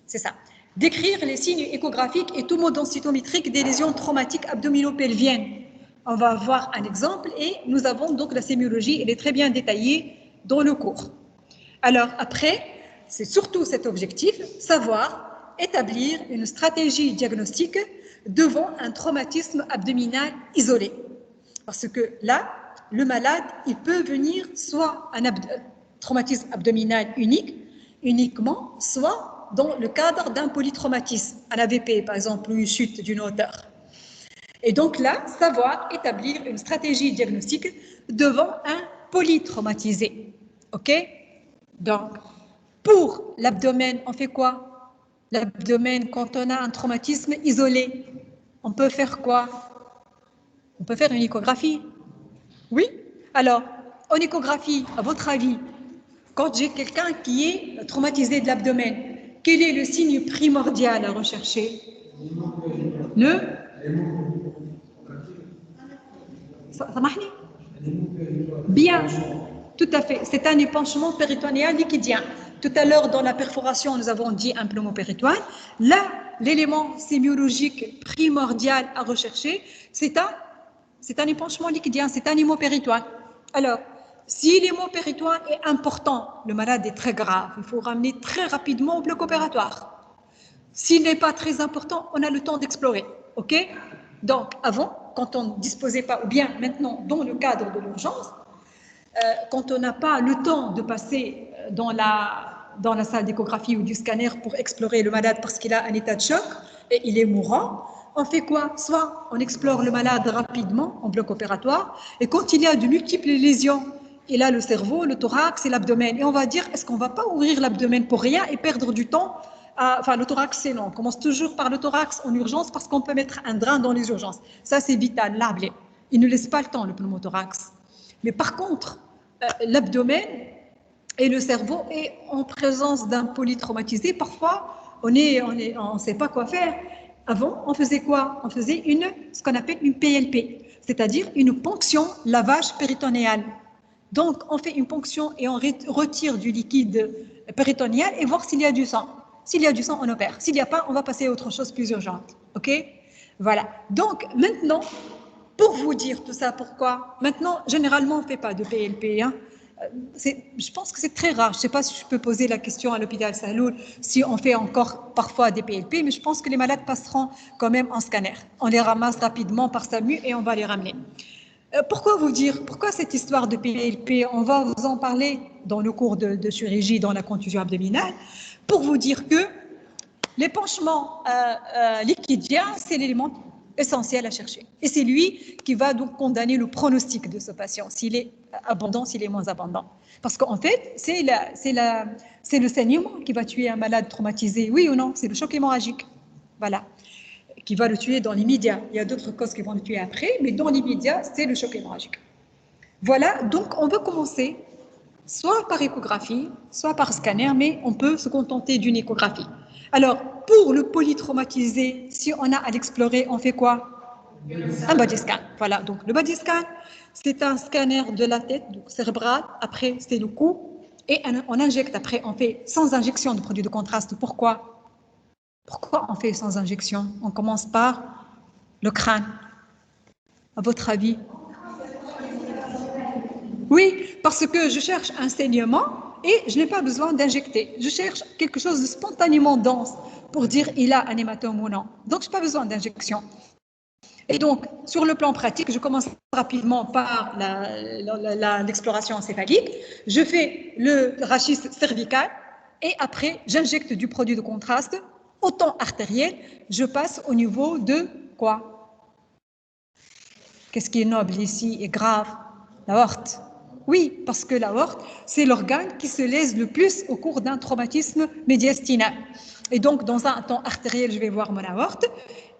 c'est ça. Décrire les signes échographiques et tomodensitométriques des lésions traumatiques abdominopelviennes. On va voir un exemple et nous avons donc la sémiologie, elle est très bien détaillée dans le cours. Alors après, c'est surtout cet objectif, savoir établir une stratégie diagnostique devant un traumatisme abdominal isolé. Parce que là, le malade, il peut venir soit un traumatisme abdominal uniquement, soit dans le cadre d'un polytraumatisme, un AVP par exemple, ou une chute d'une hauteur. Et donc là, savoir établir une stratégie diagnostique devant un polytraumatisé. OK? Donc, pour l'abdomen, on fait quoi? L'abdomen, quand on a un traumatisme isolé, on peut faire quoi? On peut faire une échographie. Oui? Alors, en échographie, à votre avis, quand j'ai quelqu'un qui est traumatisé de l'abdomen, quel est le signe primordial à rechercher? Bien, tout à fait. C'est un épanchement péritonéal liquidien. Tout à l'heure, dans la perforation, nous avons dit un pneumopéritoine. Là, l'élément sémiologique primordial à rechercher, c'est un épanchement liquidien, c'est un hémopéritoine. Alors, si l'hémopéritoine est important, le malade est très grave, il faut ramener très rapidement au bloc opératoire. S'il n'est pas très important, on a le temps d'explorer. OK? Donc, avant, quand on ne disposait pas, ou bien maintenant, dans le cadre de l'urgence, quand on n'a pas le temps de passer dans la salle d'échographie ou du scanner pour explorer le malade parce qu'il a un état de choc et il est mourant, on fait quoi? Soit on explore le malade rapidement en bloc opératoire, et quand il y a de multiples lésions, il a le cerveau, le thorax et l'abdomen, et on va dire, est-ce qu'on ne va pas ouvrir l'abdomen pour rien et perdre du temps? Enfin, le thorax, c'est long. On commence toujours par le thorax en urgence parce qu'on peut mettre un drain dans les urgences. Ça, c'est vital, l'arblé. Il ne laisse pas le temps, le pneumothorax. Mais par contre, l'abdomen et le cerveau est en présence d'un polytraumatisé. Parfois, on ne sait pas quoi faire. Avant, on faisait quoi? On faisait ce qu'on appelle une PLP, c'est-à-dire une ponction lavage péritonéal. Donc, on fait une ponction et on retire du liquide péritonéal et voir s'il y a du sang. S'il y a du sang, on opère. S'il n'y a pas, on va passer à autre chose plus urgente. OK? Voilà. Donc, maintenant, pour vous dire tout ça, pourquoi? Maintenant, généralement, on ne fait pas de PLP. Hein. Je pense que c'est très rare. Je ne sais pas si je peux poser la question à l'hôpital Sahloul si on fait encore parfois des PLP, mais je pense que les malades passeront quand même en scanner. On les ramasse rapidement par SAMU et on va les ramener. Pourquoi cette histoire de PLP? On va vous en parler dans le cours de chirurgie dans la contusion abdominale, pour vous dire que l'épanchement liquidien, c'est l'élément essentiel à chercher. Et c'est lui qui va donc condamner le pronostic de ce patient, s'il est abondant, s'il est moins abondant. Parce qu'en fait, c'est le saignement qui va tuer un malade traumatisé, oui ou non? C'est le choc hémorragique, voilà, qui va le tuer dans l'immédiat. Il y a d'autres causes qui vont le tuer après, mais dans l'immédiat, c'est le choc hémorragique. Voilà, donc on peut commencer soit par échographie, soit par scanner, mais on peut se contenter d'une échographie. Alors, pour le polytraumatisé, si on a à l'explorer, on fait quoi? Un body scan. Voilà, donc le body scan, c'est un scanner de la tête, donc cérébral, après c'est le cou, et on injecte, après on fait sans injection de produit de contraste. Pourquoi? Pourquoi on fait sans injection? On commence par le crâne. À votre avis? Oui, parce que je cherche un saignement et je n'ai pas besoin d'injecter. Je cherche quelque chose de spontanément dense pour dire il a un hématome ou non. Donc, je n'ai pas besoin d'injection. Et donc, sur le plan pratique, je commence rapidement par l'exploration encéphalique. Je fais le rachis cervical et après, j'injecte du produit de contraste, autant artériel. Je passe au niveau de quoi? Qu'est-ce qui est noble ici et grave? L'aorte. Oui, parce que l'aorte, c'est l'organe qui se lèse le plus au cours d'un traumatisme médiastinal. Et donc, dans un temps artériel, je vais voir mon aorte.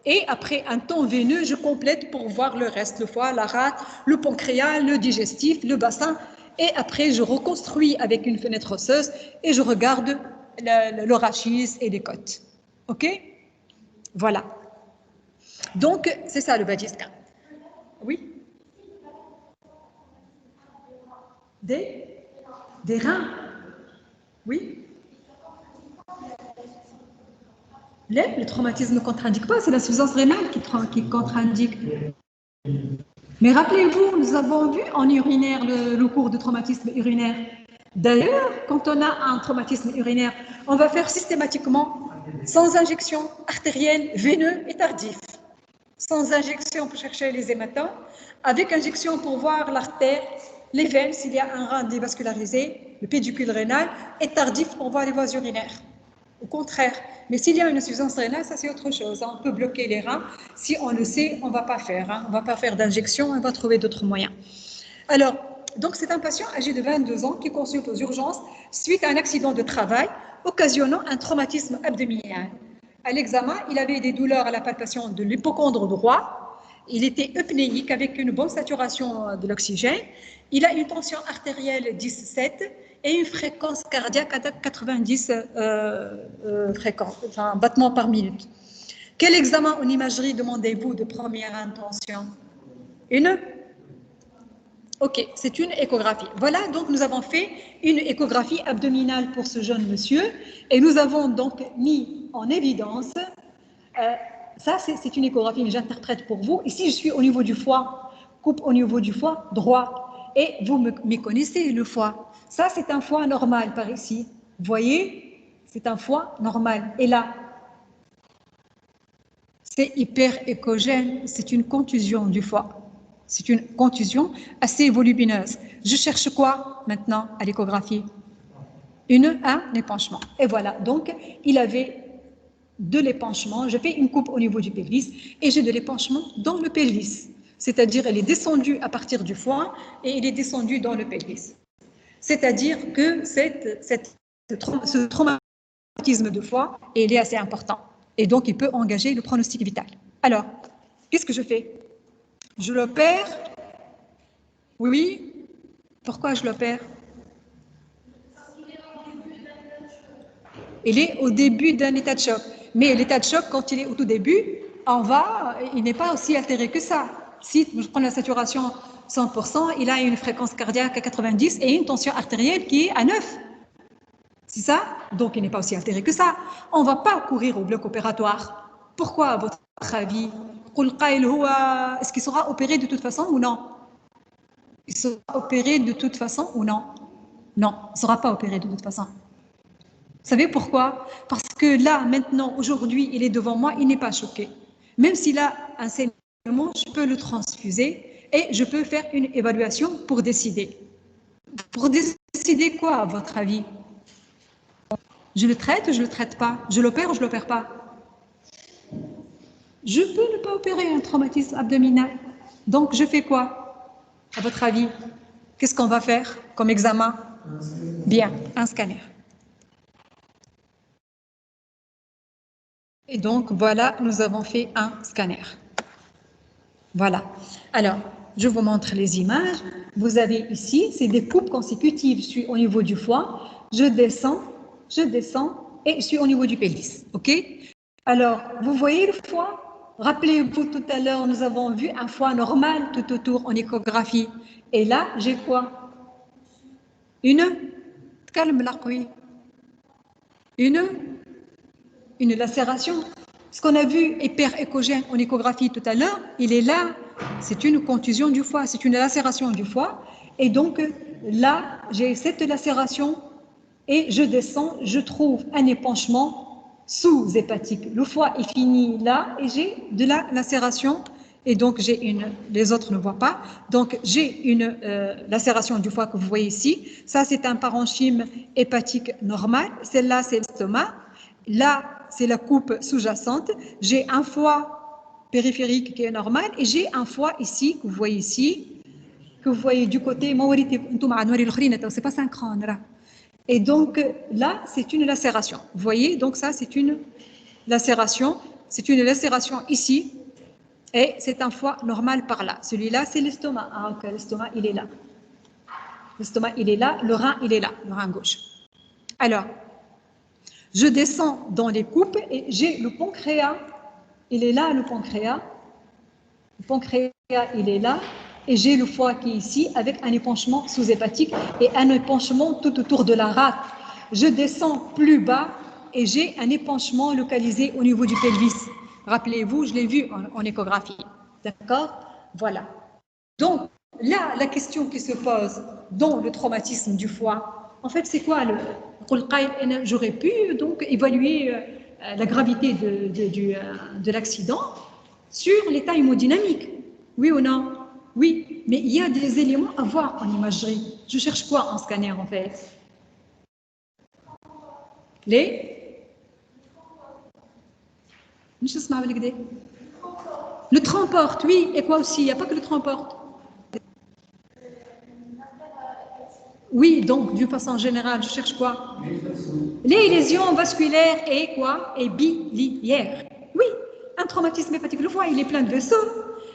Et après un temps veineux, je complète pour voir le reste, le foie, la rate, le pancréas, le digestif, le bassin. Et après, je reconstruis avec une fenêtre osseuse et je regarde le rachis et les côtes. OK? Voilà. Donc, c'est ça le body scan. Oui? Des reins. Oui. Le traumatisme ne contre-indique pas, c'est l'insuffisance rénale qui contre-indique. Mais rappelez-vous, nous avons vu en urinaire le cours de traumatisme urinaire. D'ailleurs, quand on a un traumatisme urinaire, on va faire systématiquement sans injection artérielle, veineux et tardif. Sans injection pour chercher les hématomes, avec injection pour voir l'artère, les veines, s'il y a un rein dévascularisé, le pédicule rénal, et tardif pour voir les voies urinaires. Au contraire, mais s'il y a une insuffisance rénale, ça c'est autre chose. On peut bloquer les reins. Si on le sait, on ne va pas faire. On ne va pas faire d'injection, on va trouver d'autres moyens. Alors, donc c'est un patient âgé de 22 ans qui consulte aux urgences suite à un accident de travail occasionnant un traumatisme abdominal. À l'examen, il avait des douleurs à la palpation de l'hypocondre droit. Il était eupnéique avec une bonne saturation de l'oxygène. Il a une tension artérielle 10,7 et une fréquence cardiaque à 90 battements par minute. Quel examen en imagerie demandez-vous de première intention? Une? Ok, c'est une échographie. Voilà, donc nous avons fait une échographie abdominale pour ce jeune monsieur et nous avons donc mis en évidence, ça c'est une échographie que j'interprète pour vous. Ici, je suis au niveau du foie, coupe au niveau du foie droit et vous me connaissez le foie. Ça, c'est un foie normal par ici. Vous voyez, c'est un foie normal. Et là, c'est hyper échogène, c'est une contusion du foie. C'est une contusion assez volumineuse. Je cherche quoi maintenant à l'échographie? Un épanchement. Et voilà, donc il avait de l'épanchement. Je fais une coupe au niveau du pelvis et j'ai de l'épanchement dans le pelvis. C'est-à-dire, elle est descendue à partir du foie et il est descendu dans le pelvis. C'est-à-dire que ce traumatisme de foie, il est assez important. Et donc, il peut engager le pronostic vital. Alors, qu'est-ce que je fais? Je l'opère. Oui. Pourquoi je l'opère? Il est au début d'un état de choc. Mais l'état de choc, quand il est au tout début, il n'est pas aussi altéré que ça. Si je prends la saturation 100%, il a une fréquence cardiaque à 90 et une tension artérielle qui est à 9. C'est ça? Donc, il n'est pas aussi altéré que ça. On ne va pas courir au bloc opératoire. Pourquoi, à votre avis? Est-ce qu'il sera opéré de toute façon ou non? Il sera opéré de toute façon ou non? Non, il ne sera pas opéré de toute façon. Vous savez pourquoi? Parce que là, maintenant, aujourd'hui, il est devant moi, il n'est pas choqué. Même s'il a un saignement, je peux le transfuser et je peux faire une évaluation pour décider. Pour décider quoi, à votre avis? Je le traite ou je ne le traite pas? Je l'opère ou je ne l'opère pas? Je peux ne pas opérer un traumatisme abdominal. Donc, je fais quoi, à votre avis? Qu'est-ce qu'on va faire comme examen? Bien, un scanner. Et donc, voilà, nous avons fait un scanner. Voilà. Alors, je vous montre les images. Vous avez ici, c'est des coupes consécutives. Je suis au niveau du foie, je descends et je suis au niveau du pelvis. OK? Alors, vous voyez le foie? Rappelez-vous, tout à l'heure, nous avons vu un foie normal tout autour en échographie. Et là, j'ai quoi? Une lacération. Ce qu'on a vu hyper-échogène en échographie tout à l'heure, il est là. C'est une contusion du foie, c'est une lacération du foie. Et donc, là, j'ai cette lacération et je descends, je trouve un épanchement sous-hépatique. Le foie est fini là et j'ai de la lacération. Et donc, les autres ne voient pas. Donc, j'ai une lacération du foie que vous voyez ici. Ça, c'est un parenchyme hépatique normal. Celle-là, c'est l'estomac. Là, c'est la coupe sous-jacente. J'ai un foie périphérique qui est normal et j'ai un foie ici, que vous voyez ici, que vous voyez du côté. C'est pas synchrone. Et donc, là, c'est une lacération. Vous voyez, donc ça, c'est une lacération. C'est une lacération ici. Et c'est un foie normal par là. Celui-là, c'est l'estomac. Ah, ok, l'estomac, il est là. L'estomac, il est là. Le rein, il est là. Le rein gauche. Alors, je descends dans les coupes et j'ai le pancréas. Il est là, le pancréas. Le pancréas, il est là. Et j'ai le foie qui est ici avec un épanchement sous-hépatique et un épanchement tout autour de la rate. Je descends plus bas et j'ai un épanchement localisé au niveau du pelvis. Rappelez-vous, je l'ai vu en échographie. D'accord? Voilà. Donc, là, la question qui se pose dans le traumatisme du foie, en fait, c'est quoi? J'aurais pu donc évaluer la gravité de l'accident sur l'état hémodynamique. Oui ou non? Oui, mais il y a des éléments à voir en imagerie. Je cherche quoi en scanner, en fait? Le transporte, oui. Et quoi aussi? Il n'y a pas que le transporte. Oui, donc, d'une façon générale, je cherche quoi? Les lésions vasculaires et quoi? Et biliaires. Oui, un traumatisme hépatique. Le foie, il est plein de vaisseaux.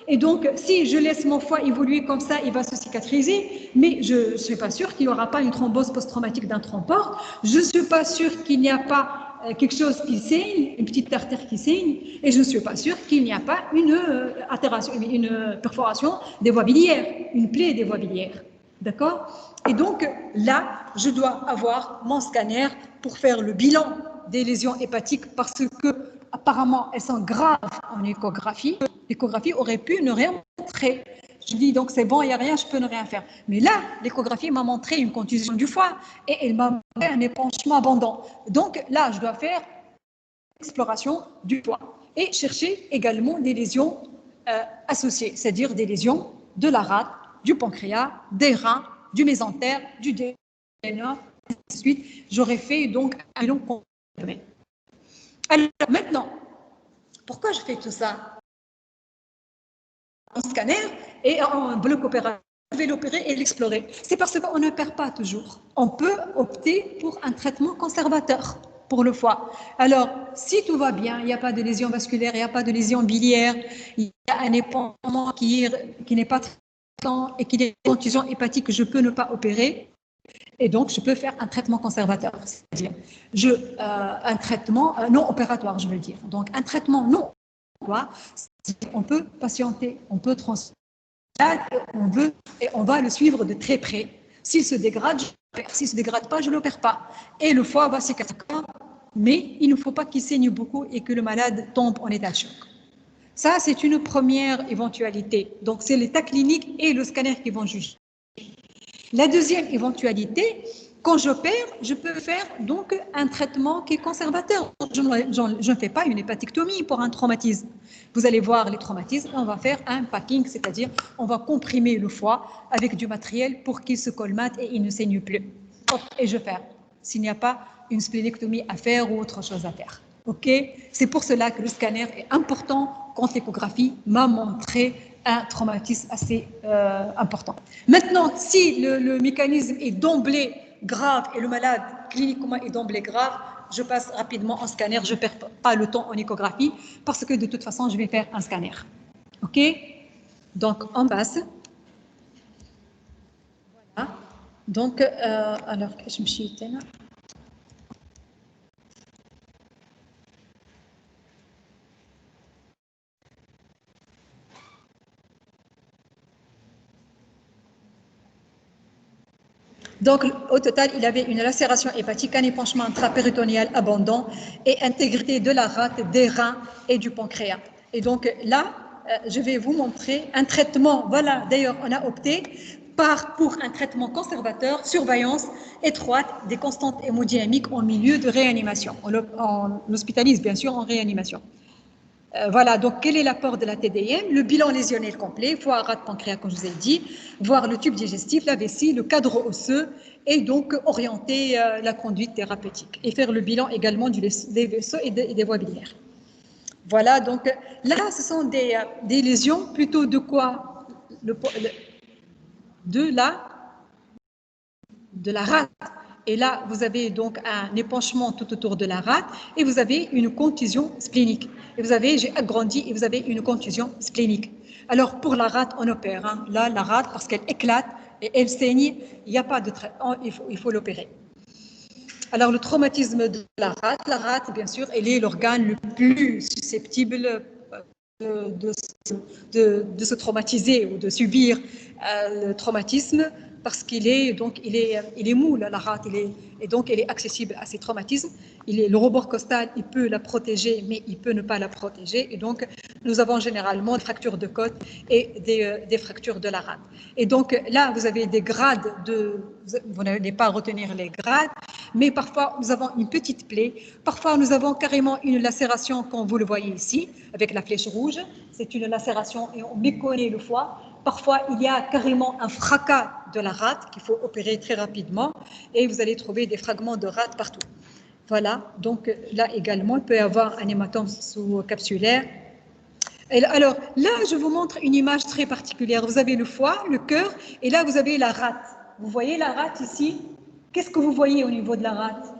Et donc, si je laisse mon foie évoluer comme ça, il va se cicatriser, mais je ne suis pas sûre qu'il n'y aura pas une thrombose post-traumatique d'un transport. Je ne suis pas sûre qu'il n'y a pas quelque chose qui saigne, une petite artère qui saigne, et je ne suis pas sûre qu'il n'y a pas une perforation des voies biliaires, une plaie des voies biliaires. D'accord? Et donc, là, je dois avoir mon scanner pour faire le bilan des lésions hépatiques parce que, apparemment, elles sont graves en échographie. L'échographie aurait pu ne rien montrer. Je dis donc c'est bon, il n'y a rien, je peux ne rien faire. Mais là, l'échographie m'a montré une contusion du foie et elle m'a montré un épanchement abondant. Donc là, je dois faire exploration du foie et chercher également des lésions associées, c'est-à-dire des lésions de la rate, du pancréas, des reins, du mésentère, du DNA, et ainsi de suite. J'aurais fait donc un bilan complet. Alors maintenant, pourquoi je fais tout ça? En scanner et en bloc opératoire, je vais l'opérer et l'explorer. C'est parce qu'on ne perd pas toujours. On peut opter pour un traitement conservateur pour le foie. Alors, si tout va bien, il n'y a pas de lésion vasculaire, il n'y a pas de lésion biliaire, il y a un épanchement qui n'est pas traitant et qui est une contusion hépatique que je peux ne pas opérer, et donc je peux faire un traitement conservateur, c'est-à-dire un traitement non opératoire, je veux dire. Donc, un traitement non opératoire, on peut patienter, on peut transférer, on veut, et on va le suivre de très près. S'il se dégrade, je l'opère. S'il ne se dégrade pas, je ne l'opère pas. Et le foie va cicatriser, mais il ne faut pas qu'il saigne beaucoup et que le malade tombe en état de choc. Ça, c'est une première éventualité. Donc, c'est l'état clinique et le scanner qui vont juger. La deuxième éventualité, quand j'opère, je peux faire donc un traitement qui est conservateur. Je ne fais pas une hépatectomie pour un traumatisme. Vous allez voir les traumatismes, on va faire un packing, c'est-à-dire on va comprimer le foie avec du matériel pour qu'il se colmate et il ne saigne plus. Et je ferme, s'il n'y a pas une splénectomie à faire ou autre chose à faire. Ok? C'est pour cela que le scanner est important quand l'échographie m'a montré un traumatisme assez important. Maintenant, si le mécanisme est d'emblée grave et le malade cliniquement est d'emblée grave, je passe rapidement en scanner, je ne perds pas le temps en échographie parce que de toute façon, je vais faire un scanner. OK? Donc, on passe. Voilà. Donc, alors, je me suis éteinte. Donc, au total, il avait une lacération hépatique, un épanchement intrapéritonéal abondant et intégrité de la rate, des reins et du pancréas. Et donc là, je vais vous montrer un traitement. Voilà, d'ailleurs, on a opté pour un traitement conservateur, surveillance étroite des constantes hémodynamiques en milieu de réanimation. On l'hospitalise, bien sûr, en réanimation. Voilà, donc quel est l'apport de la TDM? Le bilan lésionnel complet, foie, rate, pancréas, comme je vous ai dit, voir le tube digestif, la vessie, le cadre osseux, et donc orienter la conduite thérapeutique. Et faire le bilan également des vaisseaux et des voies biliaires. Voilà, donc là, ce sont des lésions plutôt de quoi? De la rate. Et là, vous avez donc un épanchement tout autour de la rate et vous avez une contusion splénique. Et vous avez, j'ai agrandi et vous avez une contusion splénique. Alors, pour la rate, on opère. Hein. Là, la rate, parce qu'elle éclate et elle saigne, il n'y a pas de traitement, il faut l'opérer. Alors, le traumatisme de la rate, bien sûr, elle est l'organe le plus susceptible de se traumatiser ou de subir le traumatisme parce qu'il est mou, la rate, et donc elle est accessible à ces traumatismes. Le rebord costal, il peut la protéger, mais il peut ne pas la protéger. Et donc, nous avons généralement des fractures de côte et des fractures de la rate. Et donc, là, vous avez des grades vous n'allez pas retenir les grades, mais parfois, nous avons une petite plaie. Parfois, nous avons carrément une lacération, comme vous le voyez ici, avec la flèche rouge. C'est une lacération et on méconnaît le foie. Parfois, il y a carrément un fracas de la rate qu'il faut opérer très rapidement et vous allez trouver des fragments de rate partout. Voilà, donc là également, il peut y avoir un hématome sous-capsulaire. Alors là, je vous montre une image très particulière. Vous avez le foie, le cœur, et là, vous avez la rate. Vous voyez la rate ici? Qu'est-ce que vous voyez au niveau de la rate?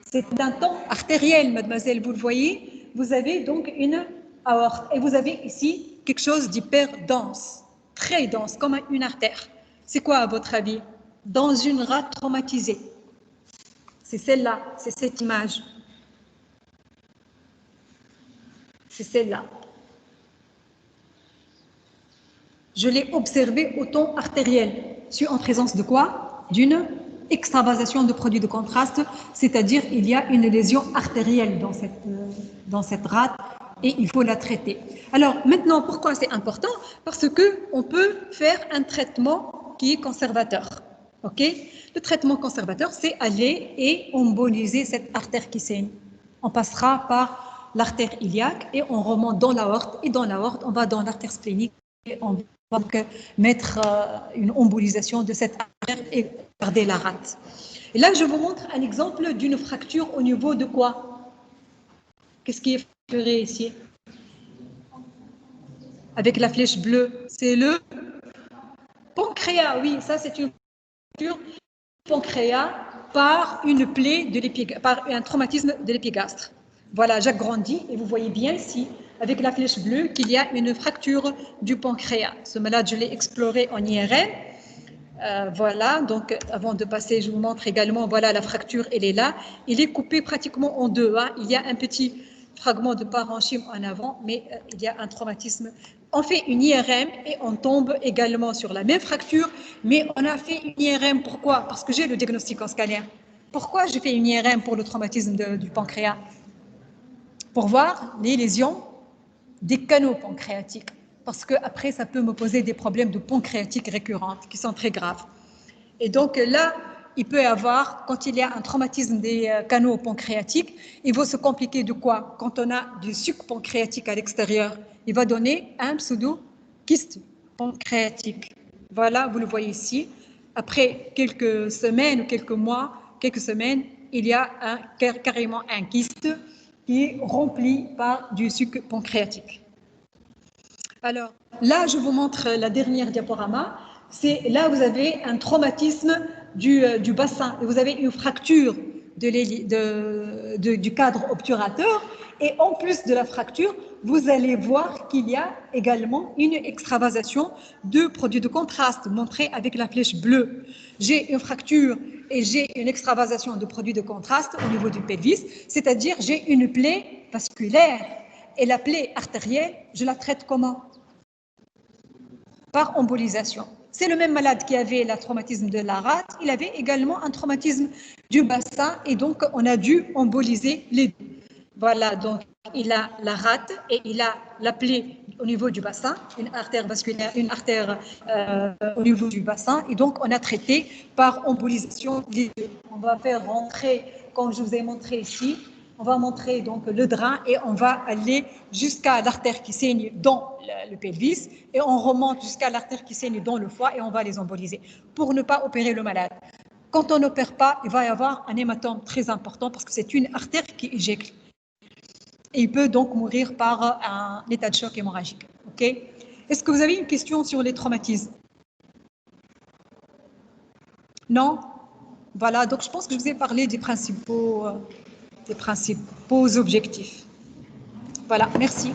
C'est un temps artériel, mademoiselle, vous le voyez? Vous avez donc une aorte et vous avez ici quelque chose d'hyper dense, très dense, comme une artère. C'est quoi à votre avis? Dans une rate traumatisée. C'est celle-là, c'est cette image. C'est celle-là. Je l'ai observée au temps artériel. Je suis en présence de quoi? D'une extravasation de produits de contraste, c'est-à-dire il y a une lésion artérielle dans cette rate et il faut la traiter. Alors maintenant, pourquoi c'est important? Parce qu'on peut faire un traitement qui est conservateur. Okay? Le traitement conservateur, c'est aller et emboliser cette artère qui saigne. On passera par l'artère iliaque et on remonte dans l'aorte, et dans l'aorte, on va dans l'artère splénique et on va donc mettre une embolisation de cette artère et garder la rate. Et là, je vous montre un exemple d'une fracture au niveau de quoi? Qu'est-ce qui est fracturé ici? Avec la flèche bleue, c'est le pancréas. Oui, ça c'est une fracture du pancréas par une plaie par un traumatisme de l'épigastre. Voilà, j'agrandis et vous voyez bien ici, avec la flèche bleue, qu'il y a une fracture du pancréas. Ce malade, je l'ai exploré en IRM. Voilà, donc avant de passer, je vous montre également, voilà, la fracture, elle est là. Il est coupé pratiquement en deux. Hein. Il y a un petit fragment de parenchyme en avant, mais il y a un traumatisme. On fait une IRM et on tombe également sur la même fracture, mais on a fait une IRM, pourquoi? Parce que j'ai le diagnostic en scanner. Pourquoi j'ai fait une IRM pour le traumatisme du pancréas? Pour voir les lésions des canaux pancréatiques, parce qu'après, ça peut me poser des problèmes de pancréatite récurrentes qui sont très graves. Et donc là, il peut y avoir, quand il y a un traumatisme des canaux pancréatiques, il va se compliquer de quoi? Quand on a du suc pancréatique à l'extérieur, il va donner un pseudo-kyste pancréatique. Voilà, vous le voyez ici. Après quelques semaines ou quelques mois, quelques semaines, il y a carrément un kyste qui est rempli par du suc pancréatique. Alors, là, je vous montre la dernière diaporama. C'est là où vous avez un traumatisme du bassin et vous avez une fracture du cadre obturateur. Et en plus de la fracture, vous allez voir qu'il y a également une extravasation de produits de contraste montrée avec la flèche bleue. J'ai une fracture et j'ai une extravasation de produits de contraste au niveau du pelvis, c'est-à-dire j'ai une plaie vasculaire. Et la plaie artérielle, je la traite comment? Par embolisation. C'est le même malade qui avait le traumatisme de la rate, il avait également un traumatisme du bassin et donc on a dû emboliser les deux. Voilà, donc il a la rate et il a la plaie au niveau du bassin, une artère vasculaire, une artère au niveau du bassin et donc on a traité par embolisation les deux. On va faire rentrer, comme je vous ai montré ici, on va montrer donc le drain et on va aller jusqu'à l'artère qui saigne dans le pelvis et on remonte jusqu'à l'artère qui saigne dans le foie et on va les emboliser pour ne pas opérer le malade. Quand on n'opère pas, il va y avoir un hématome très important parce que c'est une artère qui éjecte. Et il peut donc mourir par un état de choc hémorragique. Okay? Est-ce que vous avez une question sur les traumatismes? Non? Voilà, donc je pense que je vous ai parlé des principaux objectifs. Voilà, merci.